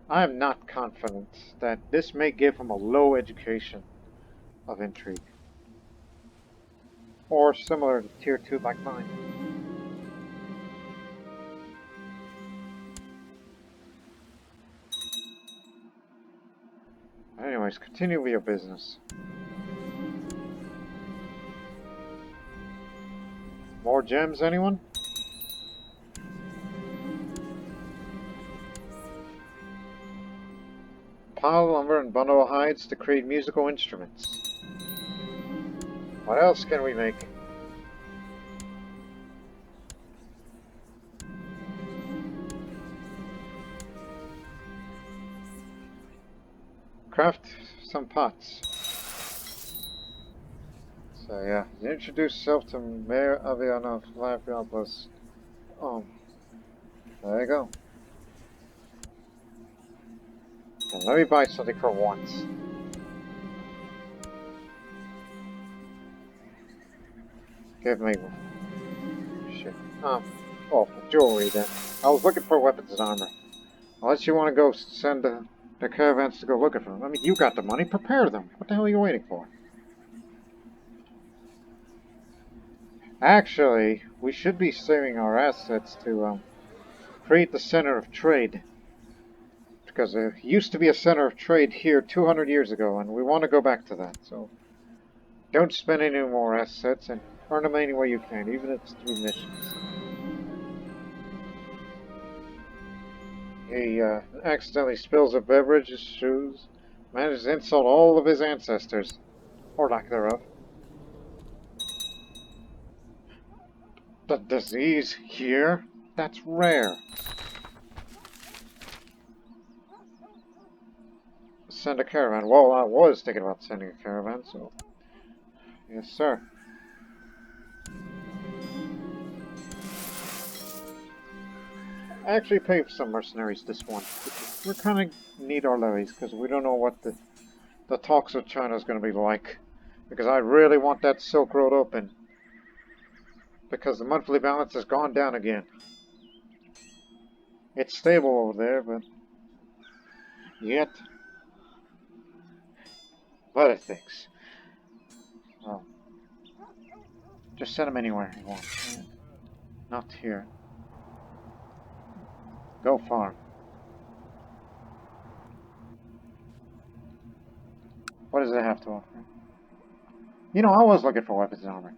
I am not confident that this may give him a low education of intrigue. Or similar to Tier 2 like mine. Anyways, continue with your business. More gems, anyone? Pile lumber and bundle of hides to create musical instruments. What else can we make? Craft some pots. So yeah, introduce yourself to Mayor Avianov Laviopoulos. There you go. And let me buy something for once. Give me shit. Oh, jewelry then. I was looking for weapons and armor. Unless you want to go send the caravans to go looking for them. I mean, you got the money. Prepare them. What the hell are you waiting for? Actually, we should be saving our assets to create the center of trade. Because there used to be a center of trade here 200 years ago, and we want to go back to that. So don't spend any more assets and earn them any way you can, even if it's through missions. He accidentally spills a beverage, his shoes, manages to insult all of his ancestors, or lack thereof. The disease here? That's rare. Send a caravan. Well, I was thinking about sending a caravan, so... Yes, sir. Actually pay for some mercenaries this one. We kind of need our levies, because we don't know what the talks with China is going to be like. Because I really want that Silk Road open. Because the monthly balance has gone down again. It's stable over there, but... Yet... Other things. Well... Just send them anywhere you want. Not here. Go farm. What does it have to offer? You know, I was looking for weapons and armor.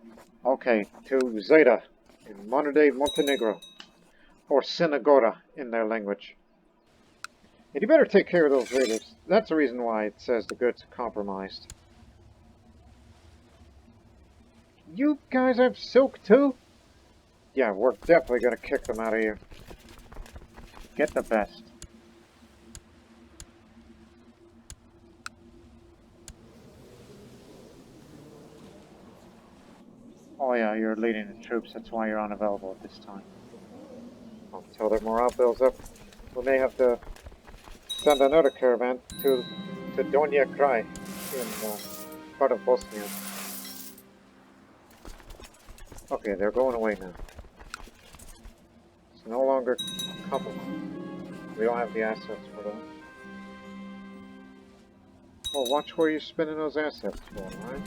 Okay, to Zeta in modern-day Montenegro, or Sinagora in their language. And you better take care of those raiders. That's the reason why it says the goods are compromised. You guys have silk too? Yeah, we're definitely gonna kick them out of here. Get the best. Oh yeah, you're leading the troops, that's why you're unavailable at this time. Until their morale builds up, we may have to send another caravan to Donja Kraj in part of Bosnia. Okay, they're going away now. It's no longer compromised. We don't have the assets for that. Well, watch where you're spending those assets for, alright?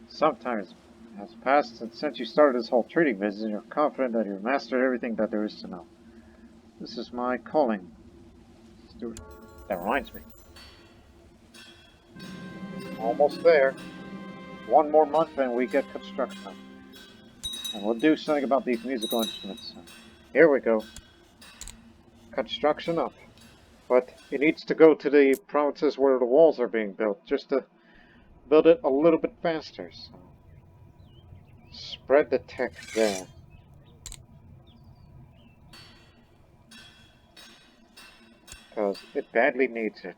Sometimes has passed since you started this whole trading business, and you're confident that you've mastered everything that there is to know. This is my calling. Stuart. That reminds me. Almost there. One more month and we get construction. And we'll do something about these musical instruments. Here we go. Construction up. But it needs to go to the provinces where the walls are being built, just to build it a little bit faster. So spread the tech there. Because it badly needs it.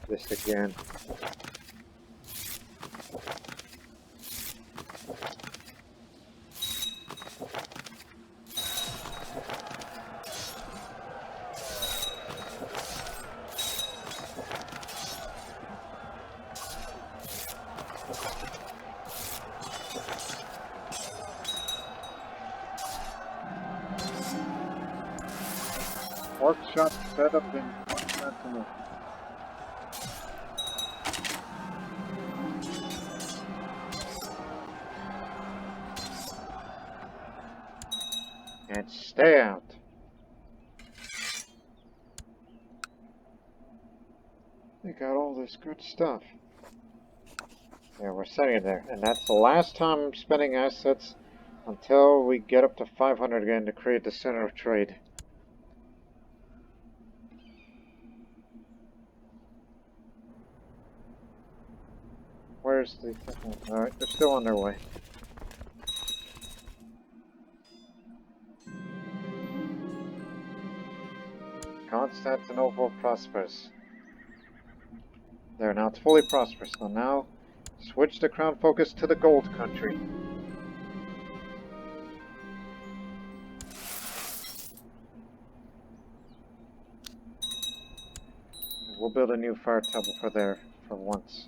This again. Workshop set up in Constantinople. And stay out. They got all this good stuff. Yeah, we're setting it there. And that's the last time I'm spending assets until we get up to 500 again to create the center of trade. Where's the... Alright, they're still on their way. Constantinople prospers. There, now it's fully prosperous. So now, switch the crown focus to the gold country. We'll build a new fire temple for there, for once.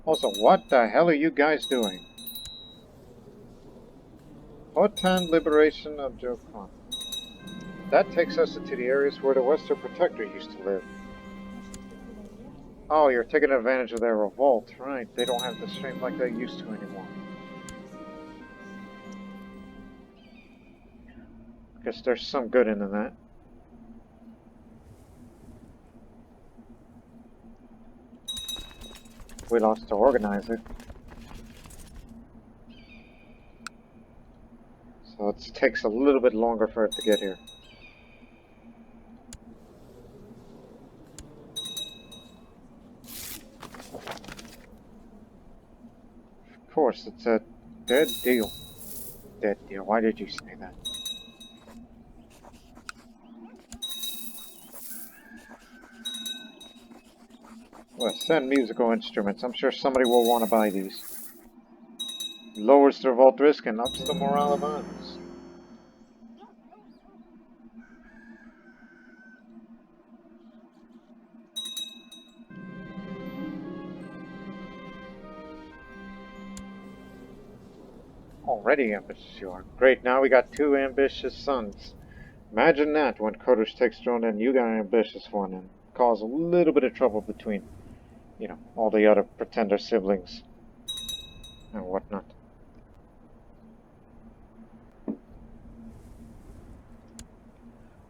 Also, what the hell are you guys doing? Hotan Liberation of Jokon. That takes us into the areas where the Western Protector used to live. Oh, you're taking advantage of their revolt, right? They don't have the strength like they used to anymore. Guess there's some good in that. We lost to organizer. So it takes a little bit longer for it to get here. Of course, it's a dead deal. Dead deal. Why did you say that? Well, send musical instruments. I'm sure somebody will want to buy these. Lowers the revolt risk and ups the morale of arms. Already ambitious you are. Great, now we got two ambitious sons. Imagine that when Kurdish takes throne and you got an ambitious one and cause a little bit of trouble between, all the other pretender siblings and whatnot.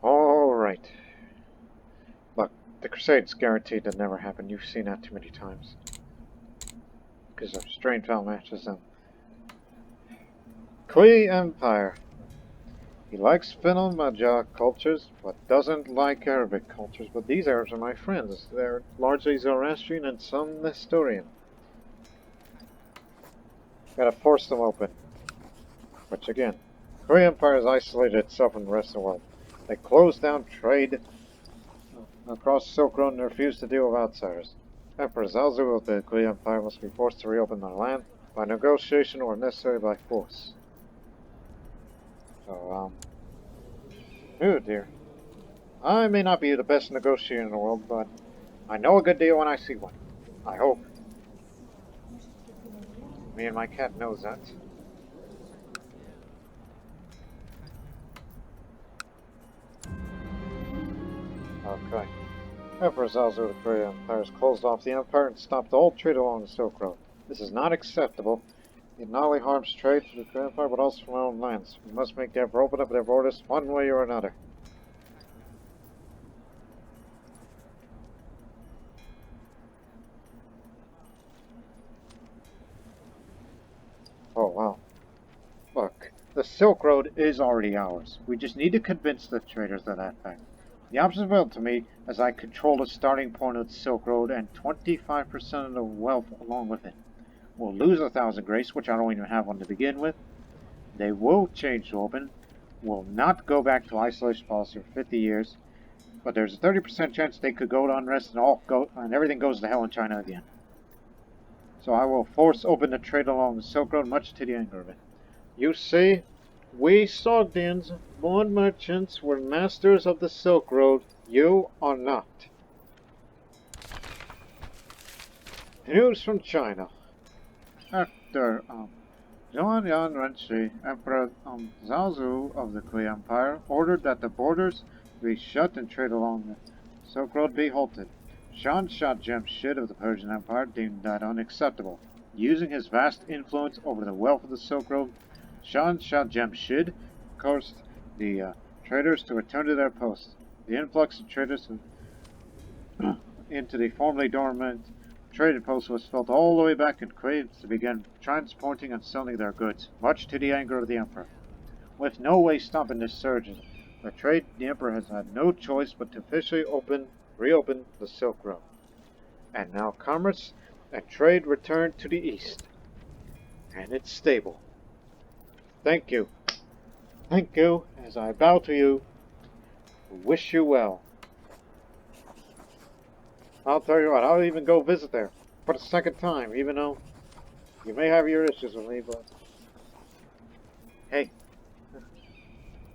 Alright. Look, the Crusade's guaranteed to never happen. You've seen that too many times. Because of strain foul matches them. Kui Empire. He likes Finno Magyar cultures, but doesn't like Arabic cultures. But these Arabs are my friends. They're largely Zoroastrian and some Nestorian. Gotta force them open. Which again, Kui Empire has isolated itself from the rest of the world. They closed down trade across the Silk Road and refused to deal with outsiders. Emperor Zalzu of the Kui Empire must be forced to reopen their land by negotiation or necessary by force. So, oh dear. I may not be the best negotiator in the world, but I know a good deal when I see one. I hope. Me and my cat knows that. Okay. Emperor Zalzu of the Kui Empire has closed off the empire and stopped all trade along the Silk Road. This is not acceptable. It not only harms trade for the Kui Empire, but also from our own lands. We must make the Emperor open up their borders one way or another. Oh, wow. Look, the Silk Road is already ours. We just need to convince the traders of that fact. The option is available to me as I control the starting point of the Silk Road and 25% of the wealth along with it. We'll lose 1,000 grace, which I don't even have one to begin with. They will change to open. We'll not go back to isolation policy for 50 years. But there's a 30% chance they could go to unrest and everything goes to hell in China again. So I will force open the trade along the Silk Road, much to the anger of it. You see, we Sogdians, born merchants, were masters of the Silk Road. You are not. News from China. After Zhongyan Renshi, Emperor Zhaozu of the Kui Empire, ordered that the borders be shut and trade along the Silk Road be halted. Shan Shah Jamshid of the Persian Empire deemed that unacceptable. Using his vast influence over the wealth of the Silk Road, Shan Shah Jamshid caused the traders to return to their posts. The influx of traders into the formerly dormant trading post was felt all the way back in Kuwait to begin transporting and selling their goods, much to the anger of the Emperor. With no way stopping this surge of trade, the Emperor has had no choice but to officially reopen the Silk Road. And now commerce and trade return to the east. And it's stable. Thank you. Thank you, as I bow to you. Wish you well. I'll tell you what, I'll even go visit there for the second time, even though you may have your issues with me, but hey,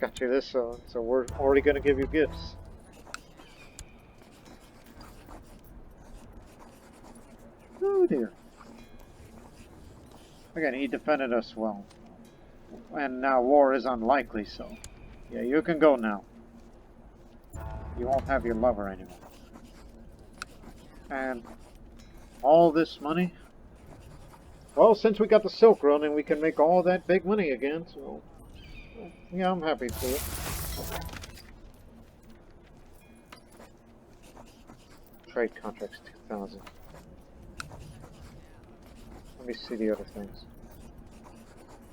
got you this, so we're already going to give you gifts. Oh dear. Again, he defended us well. And now war is unlikely, so yeah, you can go now. You won't have your lover anymore. And all this money? Well, since we got the Silk Road, and we can make all that big money again, so yeah, I'm happy to it. Trade contracts 2,000. Let me see the other things.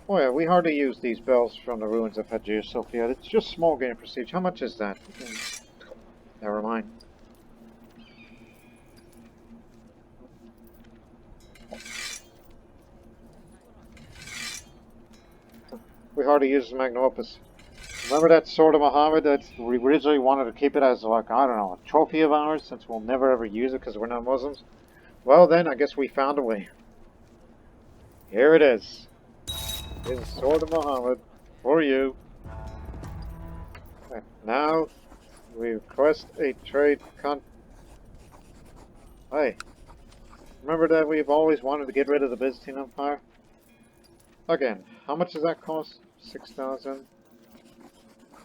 Oh yeah, we hardly use these bells from the ruins of Hagia Sophia. It's just small game prestige. How much is that? Never mind. We hardly use the Magnum Opus. Remember that Sword of Muhammad that we originally wanted to keep it as, like, I don't know, a trophy of ours since we'll never ever use it because we're not Muslims? Well then, I guess we found a way. Here it is. Here's the Sword of Muhammad for you. And now, we request a trade Hey, remember that we've always wanted to get rid of the Byzantine Empire? Again, how much does that cost? 6,000.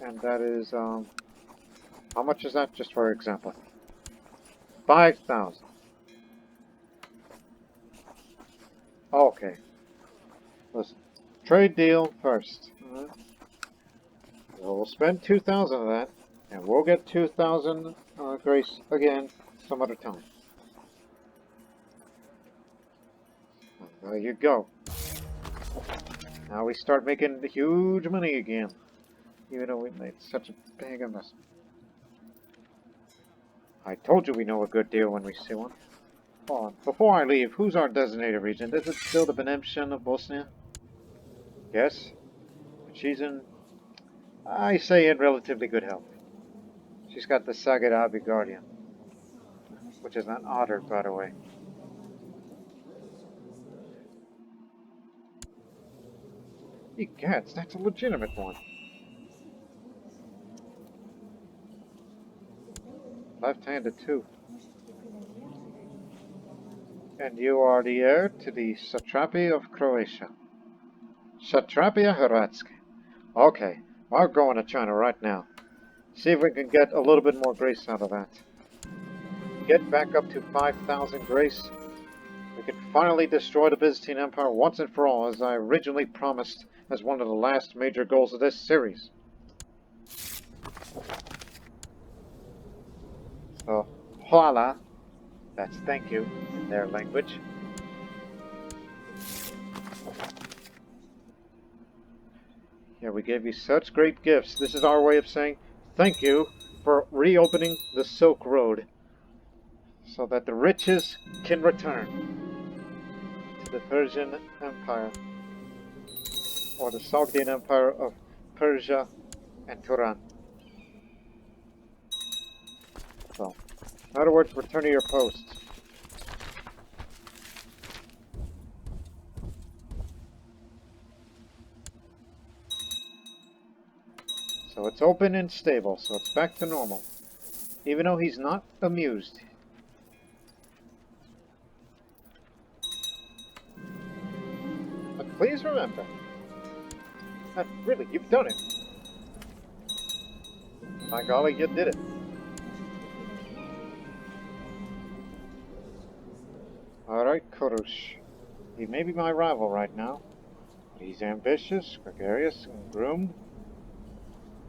And that is, how much is that, just for example? 5,000. Okay. Listen. Trade deal first. We'll spend 2,000 of that, and we'll get 2,000 grace again some other time. There you go. Now we start making huge money again, even though we made such a big investment. I told you we know a good deal when we see one. Hold on. Before I leave, who's our designated regent? Is it still the Benemchen of Bosnia? Yes. She's in, I say, in relatively good health. She's got the Saga Guardian, which is an otter, by the way. Egads, that's a legitimate one. Left-handed, too. And you are the heir to the Satrapy of Croatia. Satrapia Hrvatska. Okay, we're going to China right now. See if we can get a little bit more grace out of that. Get back up to 5,000 grace. We can finally destroy the Byzantine Empire once and for all, as I originally promised as one of the last major goals of this series. So, hvala, that's thank you in their language. Yeah, we gave you such great gifts. This is our way of saying thank you for reopening the Silk Road, so that the riches can return to the Persian Empire, or the Sogdian Empire of Persia and Turan. So, in other words, return to your posts. So it's open and stable, so it's back to normal. Even though he's not amused. But please remember that really, you've done it. By golly, you did it. Alright, Kurush. He may be my rival right now, but he's ambitious, gregarious, and groomed.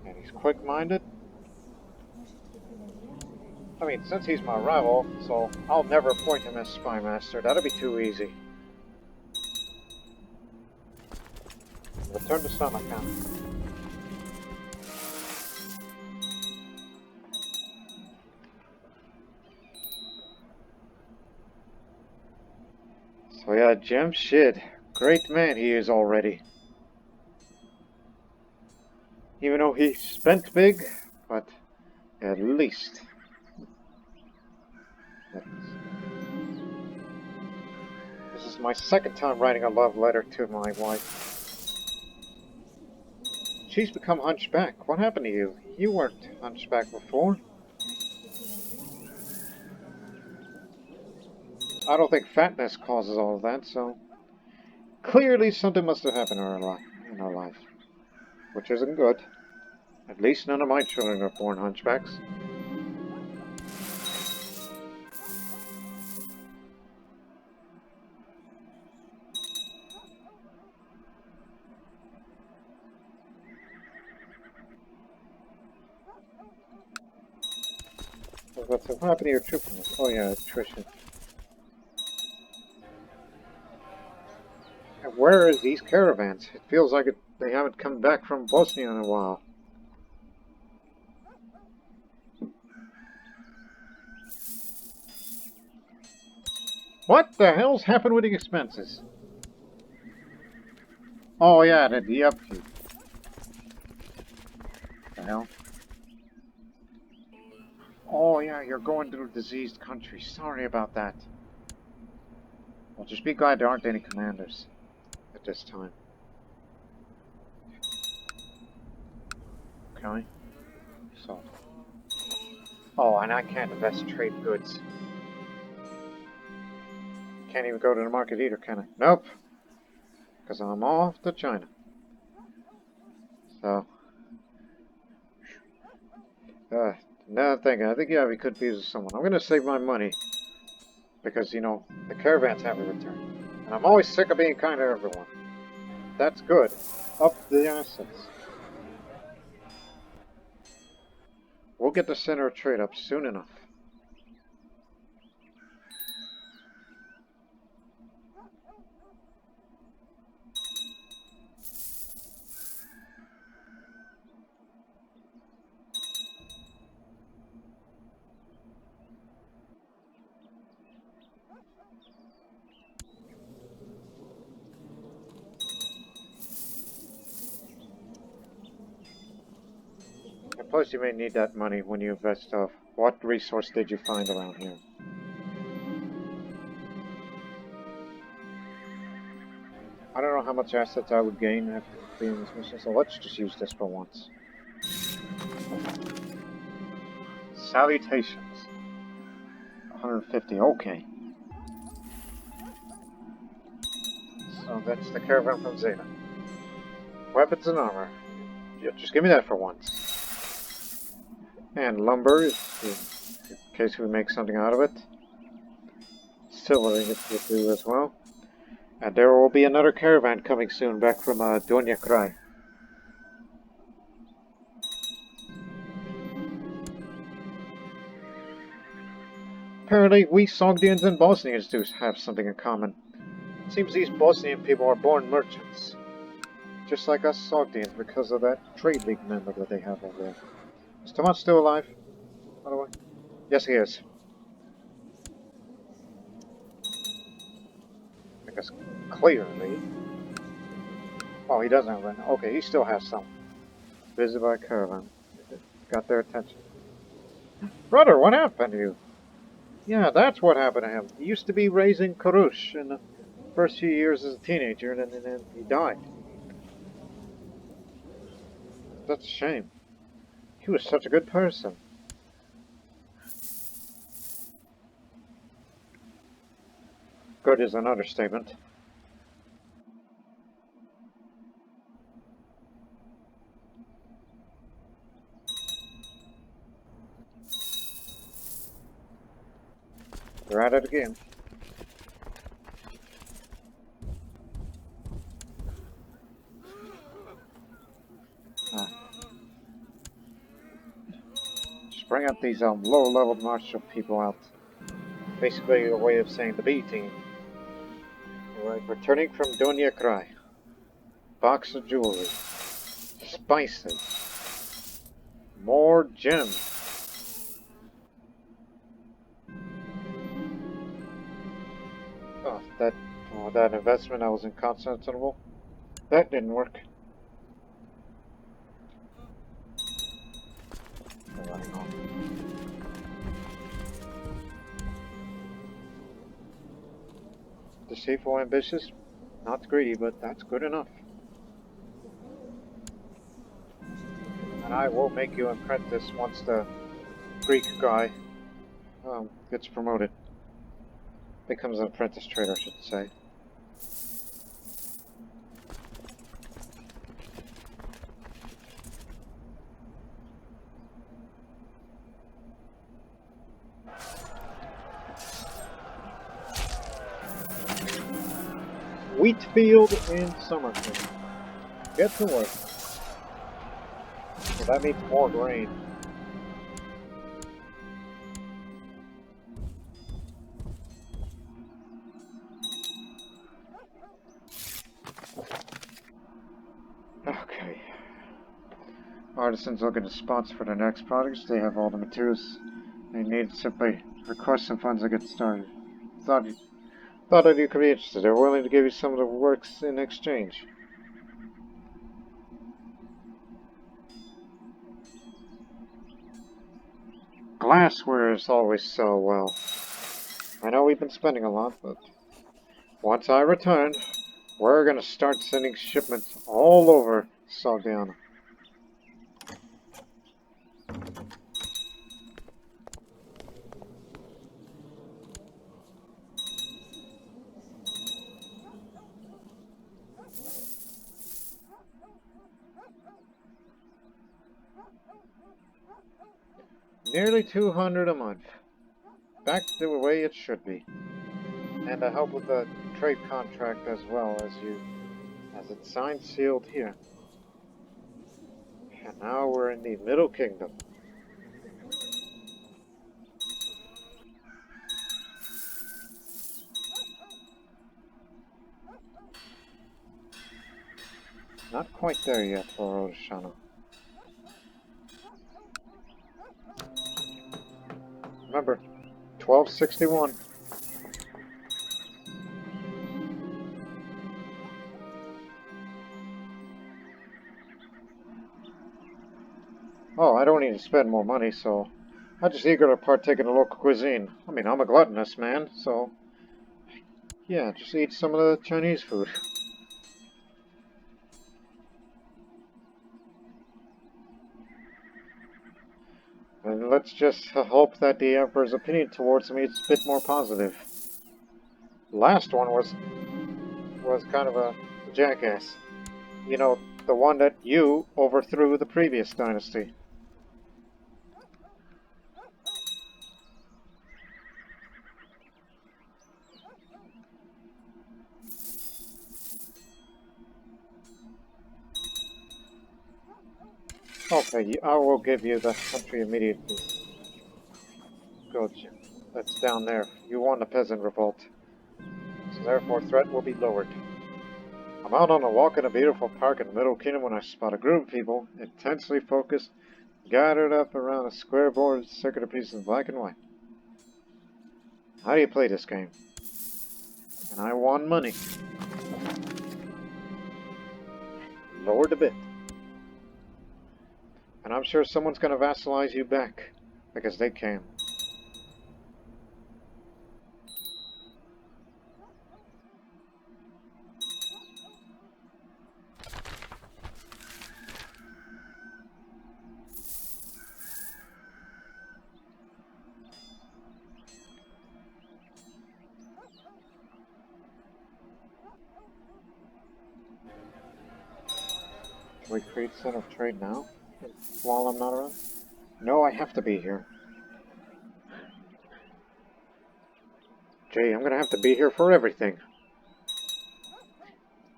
And he's quick-minded. I mean, since he's my rival, so I'll never appoint him as spy master. That'll be too easy. Return to Samarkand. So yeah, Jamshid. Great man he is already. Even though he spent big, but at least. This is my second time writing a love letter to my wife. She's become hunchback. What happened to you? You weren't hunchback before. I don't think fatness causes all of that, so clearly something must have happened in our life. Which isn't good. At least none of my children are born hunchbacks. What's happened to your troops? Oh yeah, attrition. And where is these caravans? It feels like they haven't come back from Bosnia in a while. What the hell's happened with the expenses? Oh yeah, the upkeep. The hell? Oh yeah, you're going through a diseased country. Sorry about that. Well, just be glad there aren't any commanders at this time. Okay? So. Oh, and I can't invest trade goods. Can't even go to the market either, can I? Nope. Because I'm off to China. So, now I'm thinking, I think yeah, we could use someone. I'm gonna save my money because you know the caravans haven't returned, and I'm always sick of being kind to everyone. That's good. Up the assets. We'll get the center of trade up soon enough. And plus, you may need that money when you invest stuff. What resource did you find around here? I don't know how much assets I would gain after completing this mission, so let's just use this for once. Salutations. 150, okay. So that's the caravan from Zeta. Weapons and armor. Yeah, just give me that for once. And lumber, in case we make something out of it. Silver ingots will do as well. And there will be another caravan coming soon back from Donya Krai. Apparently, we Sogdians and Bosnians do have something in common. It seems these Bosnian people are born merchants. Just like us Sogdians because of that trade league member that they have over there. Is Tomas still alive, by the way? Yes, he is. Because clearly... Oh, he doesn't have one. Okay, he still has some. Visited by a caravan. Got their attention. Brother, what happened to you? Yeah, that's what happened to him. He used to be raising Karush in the first few years as a teenager, and then he died. That's a shame. He was such a good person. Good is an understatement. They're at it again. Just bring up these low-level martial people out. Basically a way of saying the B team. Alright, returning from Donya Krai. Box of jewelry. Spices. More gems. That investment I was in Constantinople. That didn't work. Deceitful, ambitious, not greedy, but that's good enough. And I will make you an apprentice once the Greek guy gets promoted. Becomes an apprentice trader, I should say. Wheat field in Somerset. Get to work. So that means more grain. Okay. Artisans looking to sponsor for their next projects. They have all the materials they need. Simply request some funds to get started. Thought that you could be interested. They're willing to give you some of the works in exchange. Glassware is always so well. I know we've been spending a lot, but once I return, we're gonna start sending shipments all over Sogdiana. Nearly 200 a month. Back to the way it should be. And I help with the trade contract as well as it's signed sealed here. And now we're in the Middle Kingdom. Not quite there yet for Oshana. Remember, 1261. Oh, I don't need to spend more money, so I'm just eager to partake in the local cuisine. I mean, I'm a gluttonous man, so yeah, just eat some of the Chinese food. And let's just hope that the Emperor's opinion towards me is a bit more positive. The last one was kind of a jackass. You know, the one that you overthrew the previous dynasty. Okay, I will give you the country immediately. Good. That's down there. You won the peasant revolt. So therefore threat will be lowered. I'm out on a walk in a beautiful park in the Middle Kingdom when I spot a group of people, intensely focused, gathered up around a square board with circular pieces in black and white. How do you play this game? And I won money. Lowered a bit. And I'm sure someone's going to vassalize you back, because they can. Can we create center of trade now? While I'm not around? No, I have to be here. Gee, I'm going to have to be here for everything.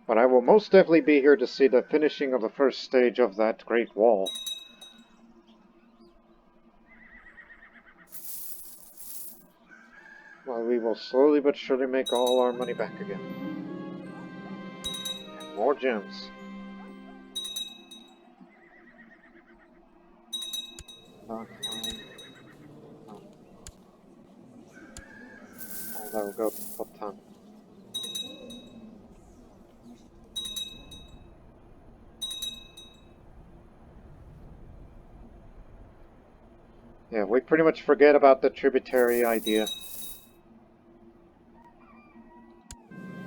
But I will most definitely be here to see the finishing of the first stage of that Great Wall. Well, we will slowly but surely make all our money back again. And more gems. Oh, that will go to ton. Yeah, we pretty much forget about the tributary idea.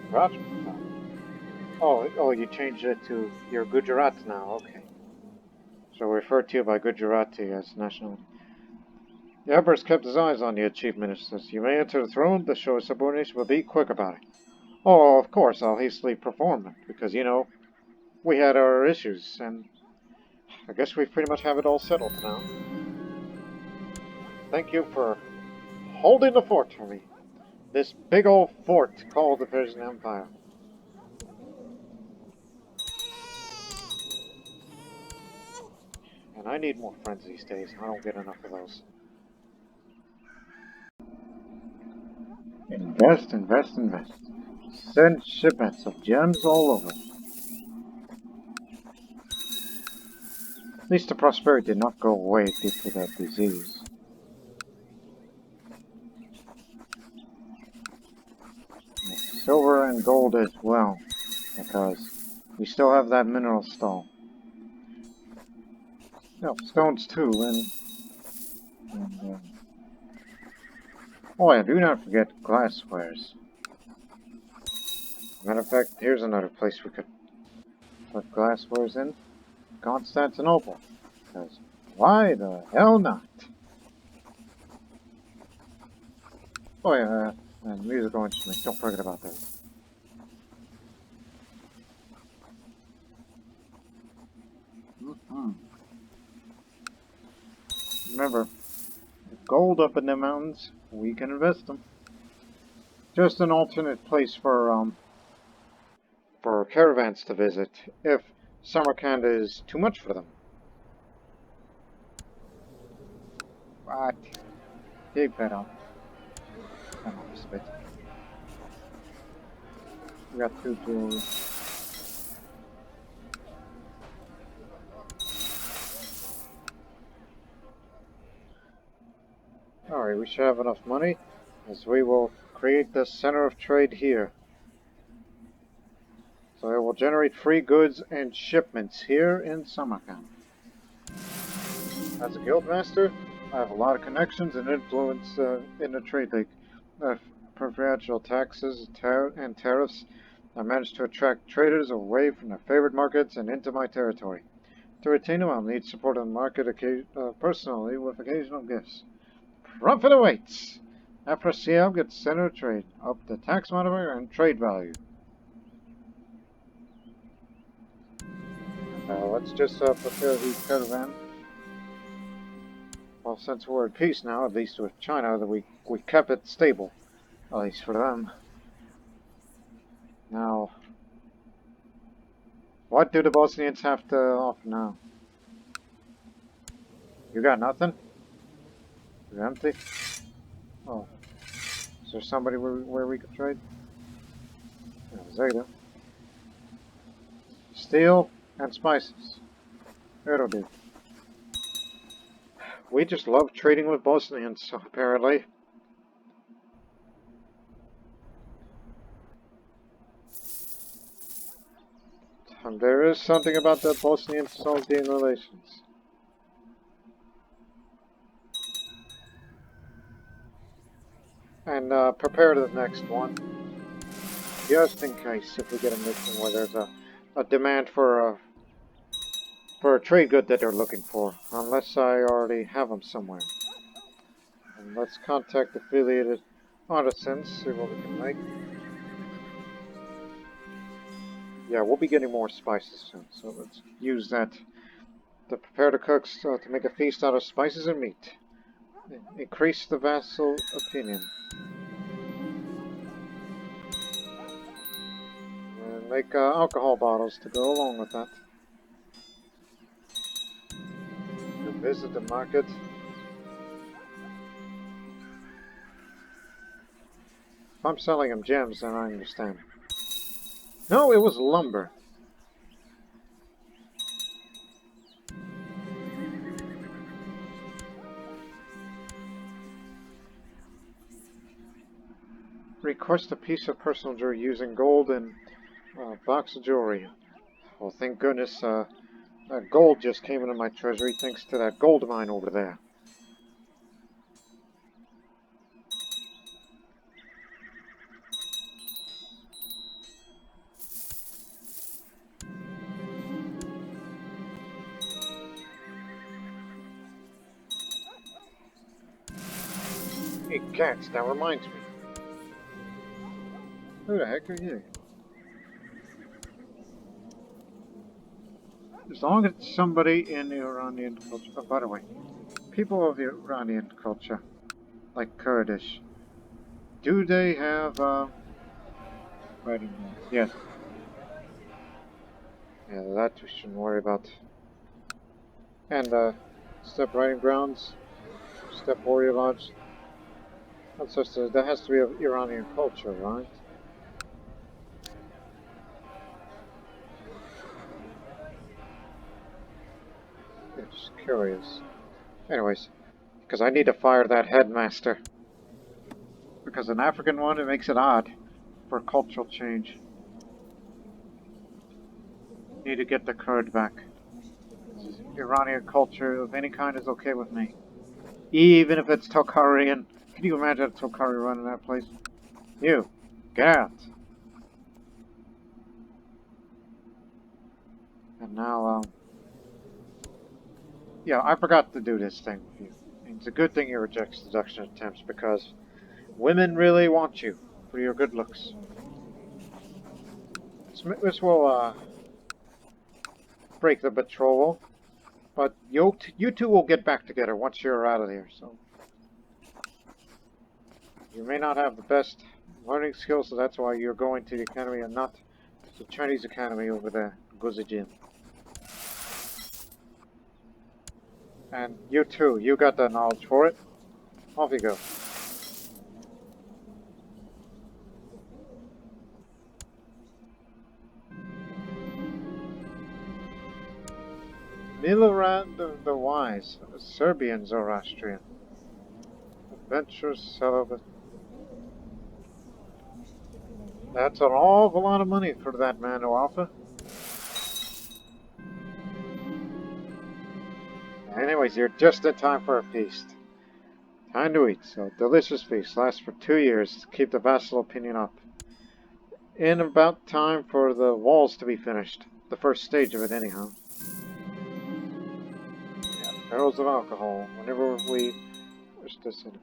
Roger. Oh, you changed it to your Gujarat now, okay. So we refer to you by Gujarati as national. The Emperor's kept his eyes on you, Chief Ministers. You may enter the throne to show his subordination, but be quick about it. Oh, of course, I'll hastily perform it, because, you know, we had our issues, and I guess we pretty much have it all settled now. Thank you for holding the fort for me. This big old fort called the Persian Empire. And I need more friends these days. I don't get enough of those. Invest, invest, invest. Send shipments of gems all over. At least the prosperity did not go away due to that disease. Silver and gold as well, because we still have that mineral stall. No, stones too, and oh yeah, do not forget glasswares. Matter of fact, here's another place we could put glasswares in. Constantinople. Because why the hell not? Oh yeah, and musical instruments, don't forget about those. Remember, gold up in the mountains, we can invest them. Just an alternate place for caravans to visit if Samarkand is too much for them. What? Keep that up. Come on, spit. We got 2 jewelry. Alright, we should have enough money, as we will create the center of trade here. So it will generate free goods and shipments here in Samarkand. As a guildmaster, I have a lot of connections and influence in the trade league. Preferential taxes and tariffs. I managed to attract traders away from their favorite markets and into my territory. To retain them, I'll need support on the market personally with occasional gifts. Profit awaits! After CL gets center of trade, up the tax modifier and trade value. Let's just prepare the caravan. Well, since we're at peace now, at least with China, that we kept it stable. At least for them. Now, what do the Bosnians have to offer now? You got nothing? You're empty? Oh. Is there somebody where we could trade? Yeah, Zeta. Steel and spices. It'll do. We just love trading with Bosnians, apparently. There is something about the Bosnian-Sogdian relations. And prepare the next one. Just in case, if we get a mission where there's a demand for a trade good that they're looking for. Unless I already have them somewhere. And let's contact affiliated artisans, see what we can make. Yeah, we'll be getting more spices soon, so let's use that to prepare the cooks to make a feast out of spices and meat. Increase the vassal opinion. And make alcohol bottles to go along with that. To visit the market. If I'm selling them gems, then I understand. No, it was lumber. Request a piece of personal jewelry using gold and box of jewelry. Well, thank goodness gold just came into my treasury thanks to that gold mine over there. Hey, cats, that reminds me. Who the heck are you? As long as it's somebody in the Iranian culture. Oh, by the way, people of the Iranian culture, like Kurdish, do they have writing grounds? Yes. Yeah, that we shouldn't worry about. And step writing grounds, step warrior lodge. That's just that has to be of Iranian culture, right? Yeah, just curious. Anyways, because I need to fire that headmaster. Because an African one, it makes it odd for cultural change. Need to get the Kurd back. Iranian culture of any kind is okay with me. Even if it's Tokharian. Can you imagine a Tokhari running that place? You, get out. And now, yeah, I forgot to do this thing with you. It's a good thing you reject seduction attempts because women really want you for your good looks. This will break the betrothal, but you two will get back together once you're out of here. So You may not have the best learning skills, so that's why you're going to the academy and not the Chinese academy over there, Guzijin. And you too, you got the knowledge for it. Off you go. Milorad the Wise, a Serbian Zoroastrian. Adventurous celibate. That's an awful lot of money for that man to offer. Anyways, you're just in time for a feast. Time to eat, so delicious feast. Lasts for 2 years to keep the vassal opinion up. In about time for the walls to be finished. The first stage of it, anyhow. Yeah, barrels of alcohol. Whenever we wish to sit.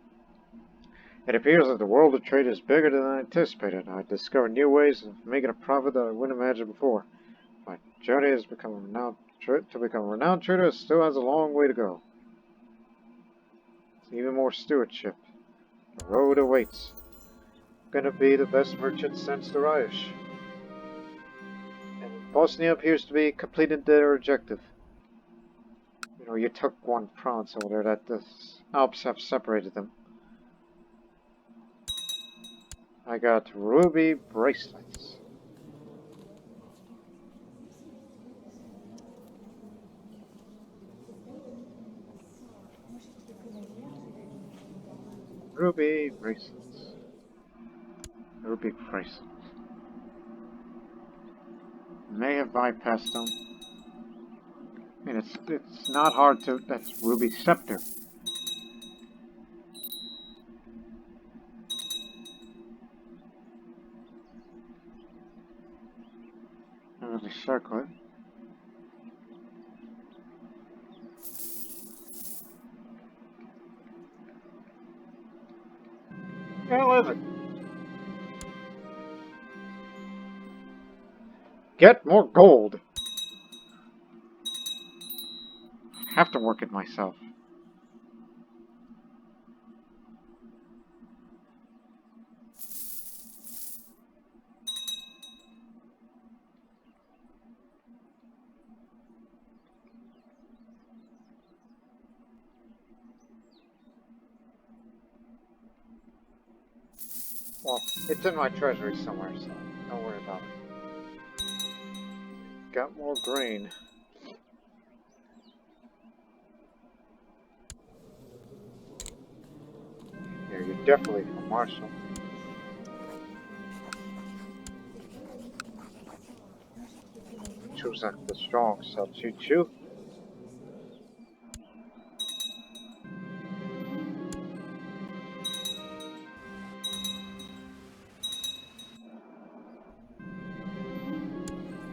It appears that the world of trade is bigger than I anticipated. I discovered new ways of making a profit that I wouldn't imagine before. My journey has become a renowned trader. It still has a long way to go. It's even more stewardship. The road awaits. Gonna be the best merchant since the Reich. And Bosnia appears to be completed their objective. You know, you took one province over there that the Alps have separated them. I got ruby bracelets. Ruby bracelets. Ruby bracelets. May have bypassed them. I mean, it's not hard to. That's ruby scepter. Ruby circlet. Hell is it? Get more gold. Have to work it myself. Well, it's in my treasury somewhere, so don't worry about it. Got more grain. Yeah, you're definitely from Marshall. Choose the strong, so choo-choo.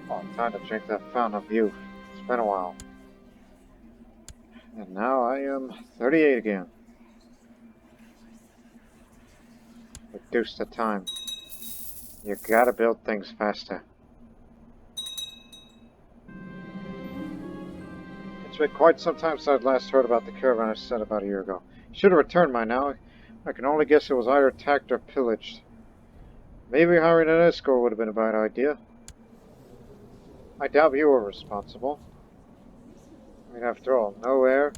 Oh, time to drink that fountain of youth. It's been a while. And now I am 38 again. Reduce the time. You gotta build things faster. It's been quite some time since I last heard about the caravan I sent about a year ago. Should have returned by now. I can only guess it was either attacked or pillaged. Maybe hiring an escort would have been a bad idea. I doubt you were responsible. I mean, after all, no heir.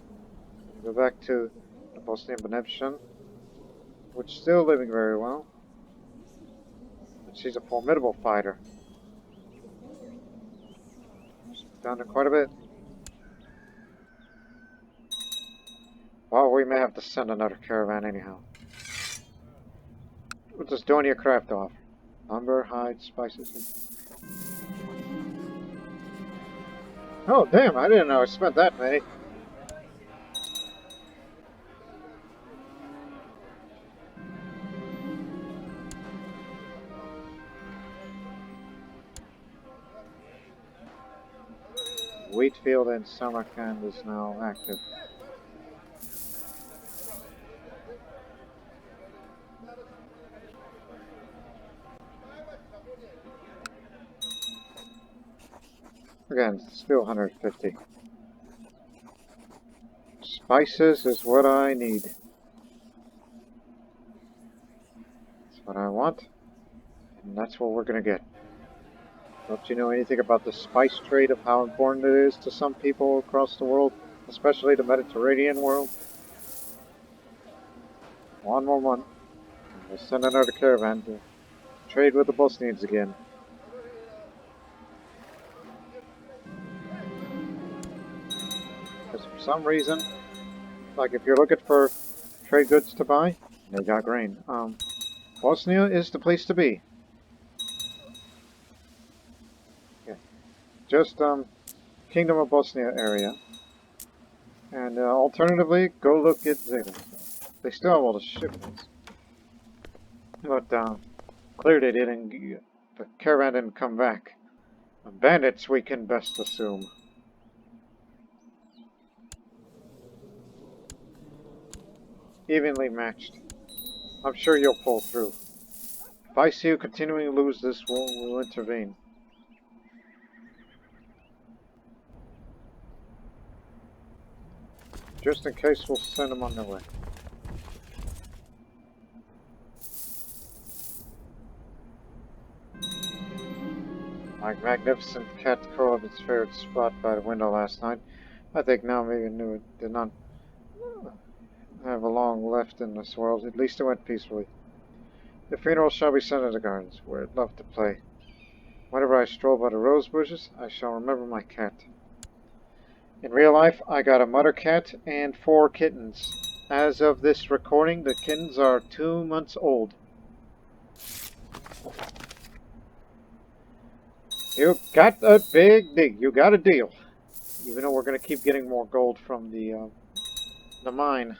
Go back to the Bosnian Benevshan, which is still living very well. And she's a formidable fighter. She's done quite a bit. Well, we may have to send another caravan anyhow. We're just doing your craft off. Lumber, hide, spices. Oh, damn, I didn't know I spent that many. Wheatfield in Samarkand is now active. Again, still 150. Spices is what I need. what I want, and that's what we're gonna get. Don't you know anything about the spice trade of how important it is to some people across the world, especially the Mediterranean world? One more month, and we'll send another caravan to trade with the Bosnians again. Because for some reason, like if you're looking for trade goods to buy, they got grain. Bosnia is the place to be. Yeah. Just Kingdom of Bosnia area. And alternatively, go look at Zeta. They still have all the shipments. But clearly they didn't, the caravan didn't come back. Bandits, we can best assume. Evenly matched. I'm sure you'll pull through. If I see you continuing to lose this, we'll intervene. Just in case, we'll send them on their way. My magnificent cat curled up its favorite spot by the window last night. I think now maybe knew it did not have a long left in this world. At least it went peacefully. The funeral shall be sent to the gardens, where it loved to play. Whenever I stroll by the rose bushes, I shall remember my cat. In real life, I got a mother cat and 4 kittens. As of this recording, the kittens are 2 months old. You got a big deal. You got a deal. Even though we're going to keep getting more gold from the mine.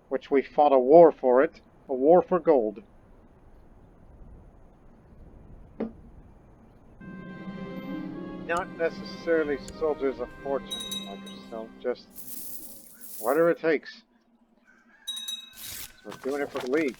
Which we fought a war for it. A war for gold. Not necessarily soldiers of fortune like yourself, just whatever it takes. So we're doing it for the League.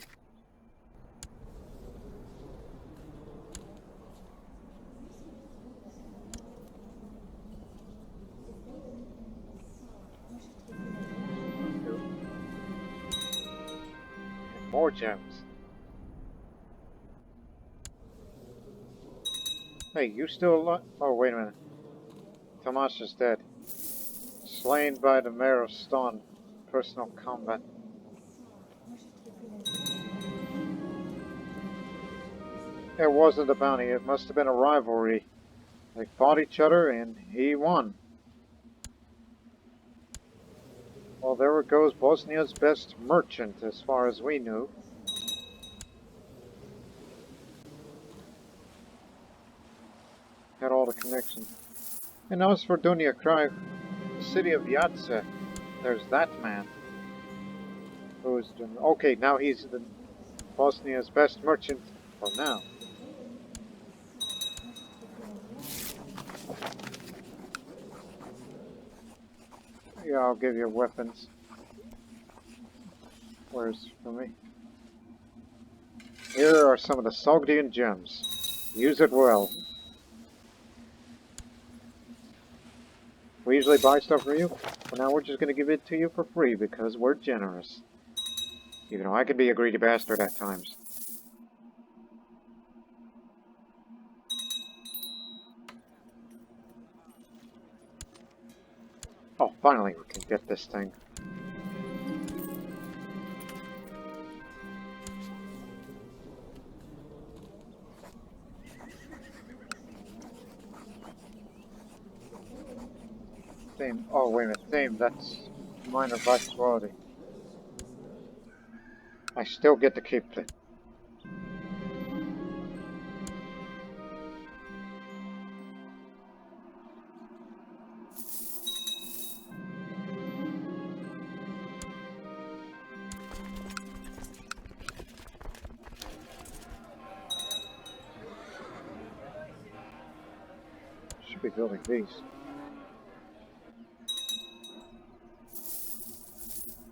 And more gems. Hey, you still alive? Oh, wait a minute. Tomas is dead. Slain by the Mayor of Stone. Personal combat. It wasn't a bounty. It must have been a rivalry. They fought each other and he won. Well, there goes Bosnia's best merchant as far as we knew. Had all the connections. And as for Dunia Kraj, the city of Yatse, there's that man. Who's okay, now he's the Bosnia's best merchant for now. Yeah, I'll give you weapons. Where's for me? Here are some of the Sogdian gems. Use it well. We usually buy stuff from you, but now we're just going to give it to you for free because we're generous. Even though I can be a greedy bastard at times. Oh, finally we can get this thing. Same. Oh, wait a minute. Same. That's minor vitality. I still get to keep it. Should be building these.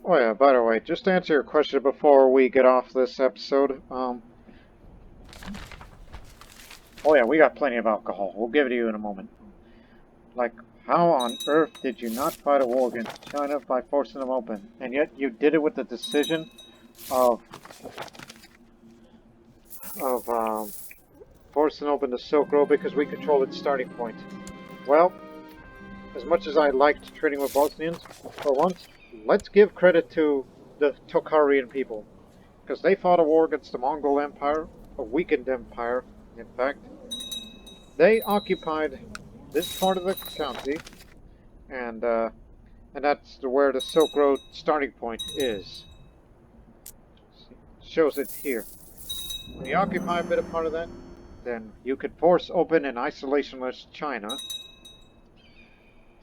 Oh yeah, by the way, just to answer your question before we get off this episode, oh yeah, we got plenty of alcohol. We'll give it to you in a moment. Like, how on earth did you not fight a war against China by forcing them open? And yet you did it with the decision of of forcing open the Silk Road because we control its starting point. Well, as much as I liked trading with Bosnians, for once, let's give credit to the Tokharian people, because they fought a war against the Mongol Empire, a weakened empire, in fact. They occupied this part of the county, and that's where the Silk Road starting point is. Shows it here. When you occupy a bit of part of that, then you could force open an isolationist China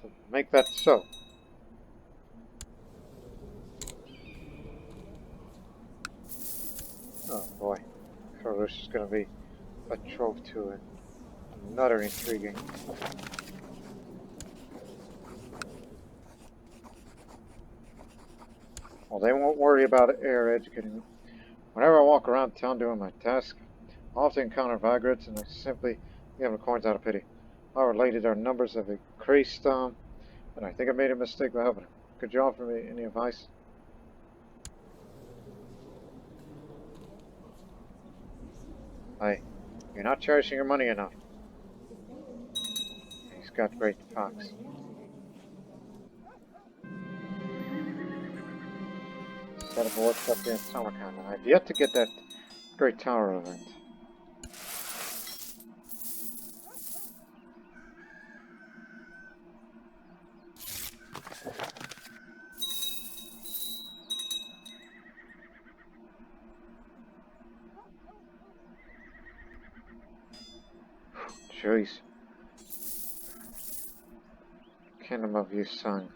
to make that so. Oh boy, Karush is going to be betrothed to another intriguing. Well, they won't worry about air educating me. Whenever I walk around town doing my task, I often encounter vagrants, and I simply give them coins out of pity. How related our numbers have increased, and I think I made a mistake by helping. Could you offer me any advice? Hey, you're not cherishing your money enough. He's got great fox. Set up a workshop here in Samarkand, and I've yet to get that great tower event. Jeez. Kingdom of Yusung.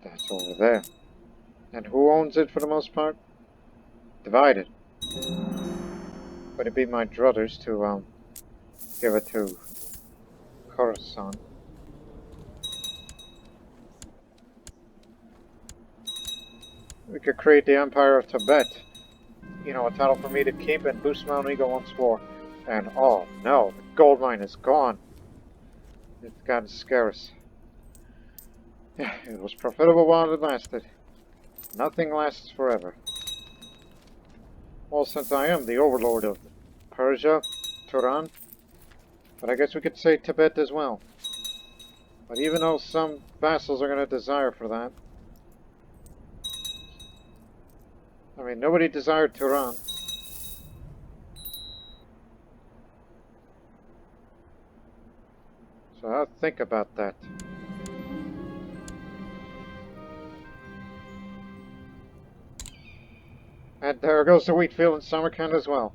That's over there. And who owns it for the most part? Divided. But it'd be my druthers to, give it to Khorasan. We could create the Empire of Tibet. You know, a title for me to keep and boost my own ego once more. And oh no, the gold mine is gone. It's gotten scarce. Yeah, it was profitable while it lasted. Nothing lasts forever. Well, since I am the overlord of Persia, Turan, but I guess we could say Tibet as well. But even though some vassals are going to desire for that, I mean, nobody desired Turan. So I'll think about that. And there goes the wheat field in Samarkand as well.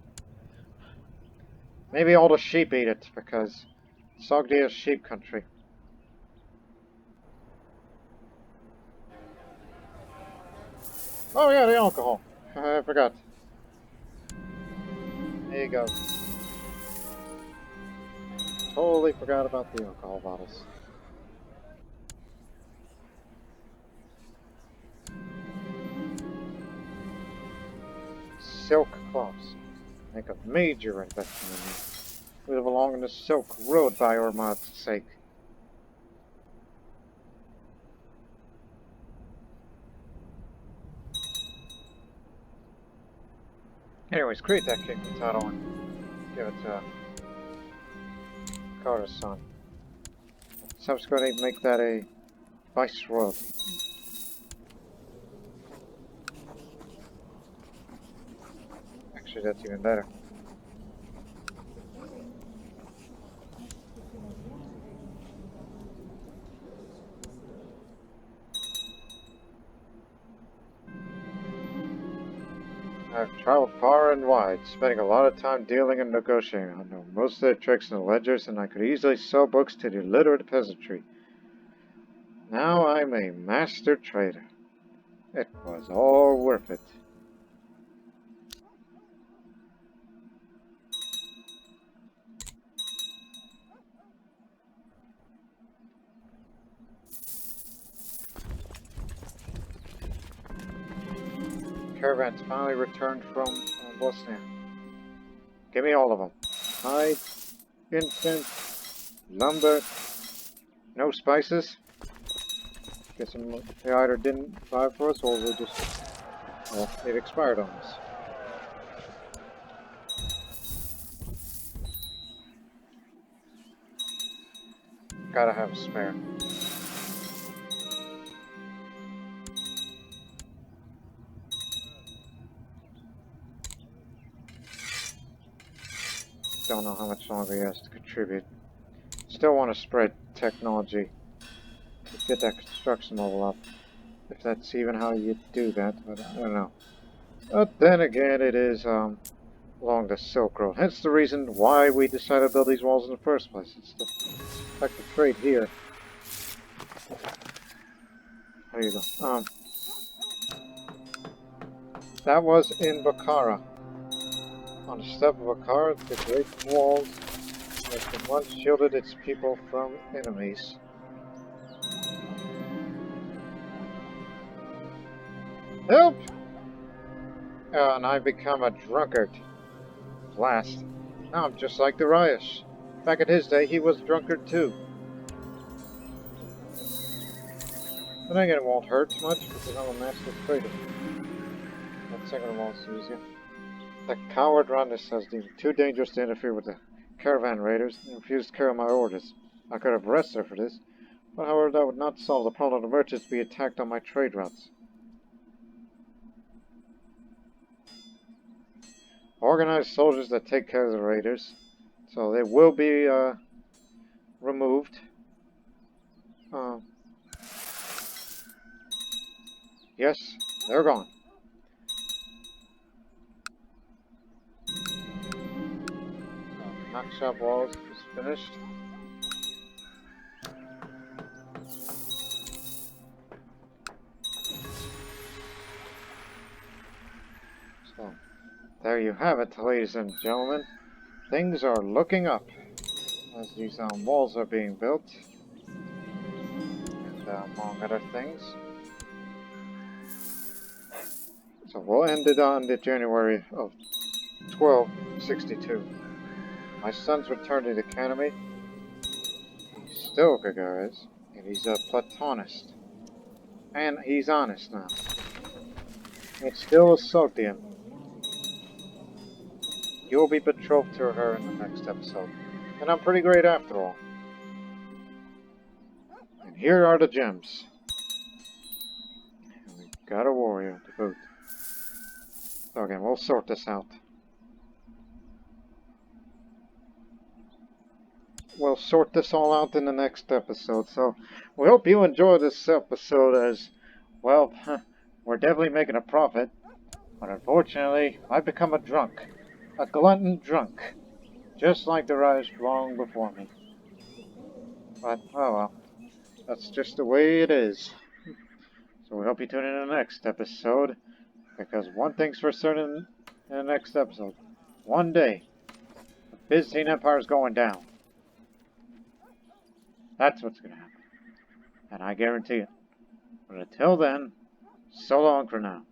Maybe all the sheep eat it, because Sogdian is sheep country. Oh yeah, the alcohol. I forgot. There you go. Totally forgot about the alcohol bottles. Silk cloths. Make a major investment in them. We live along the Silk Road by Ormad's sake. Anyways, create that kingdom title and give it to Khorasan. Subsequently, make that a viceroyalty. Actually, that's even better. I've traveled far and wide, spending a lot of time dealing and negotiating. I know most of the tricks and the ledgers, and I could easily sell books to the illiterate peasantry. Now I'm a master trader. It was all worth it. Caravans finally returned from Bosnia. Give me all of them. Hide, incense, lumber, no spices. Guess they either didn't buy for us or we just, well, it expired on us. Gotta have a spare. Don't know how much longer he has to contribute. Still want to spread technology to get that construction level up. If that's even how you do that, but I don't know. But then again, it is along the Silk Road. Hence the reason why we decided to build these walls in the first place. It's to affect the trade here. There you go. That was in Bukhara. On the steppe of Bukhara, the great walls that once shielded its people from enemies. Help! And I become a drunkard. Blast. Now I'm just like Darius. Back in his day, he was a drunkard too. But again, it won't hurt much because I'm a master trader. That second wall's easier. The coward Randus has deemed it too dangerous to interfere with the caravan raiders and refused to carry my orders. I could have arrested her for this, but however that would not solve the problem of the merchants being attacked on my trade routes. Organize soldiers that take care of the raiders, so they will be removed. Yes, they're gone. Knock shop walls is finished. So, there you have it, ladies and gentlemen. Things are looking up as these walls are being built, and among other things. So we'll end it on the January of 1262. My son's returned to the academy. He's still a Gagaris, and he's a Platonist. And he's honest now. It's still a Sogdian. You'll be betrothed to her in the next episode. And I'm pretty great after all. And here are the gems. And we got a warrior to boot. So again, we'll sort this out. We'll sort this all out in the next episode. So we hope you enjoy this episode as, well, we're definitely making a profit. But unfortunately, I've become a drunk. A glutton drunk. Just like the rise long before me. But, oh well. That's just the way it is. So we hope you tune in to the next episode. Because one thing's for certain in the next episode. One day, the Byzantine Empire's going down. That's what's going to happen. And I guarantee it. But until then, so long for now.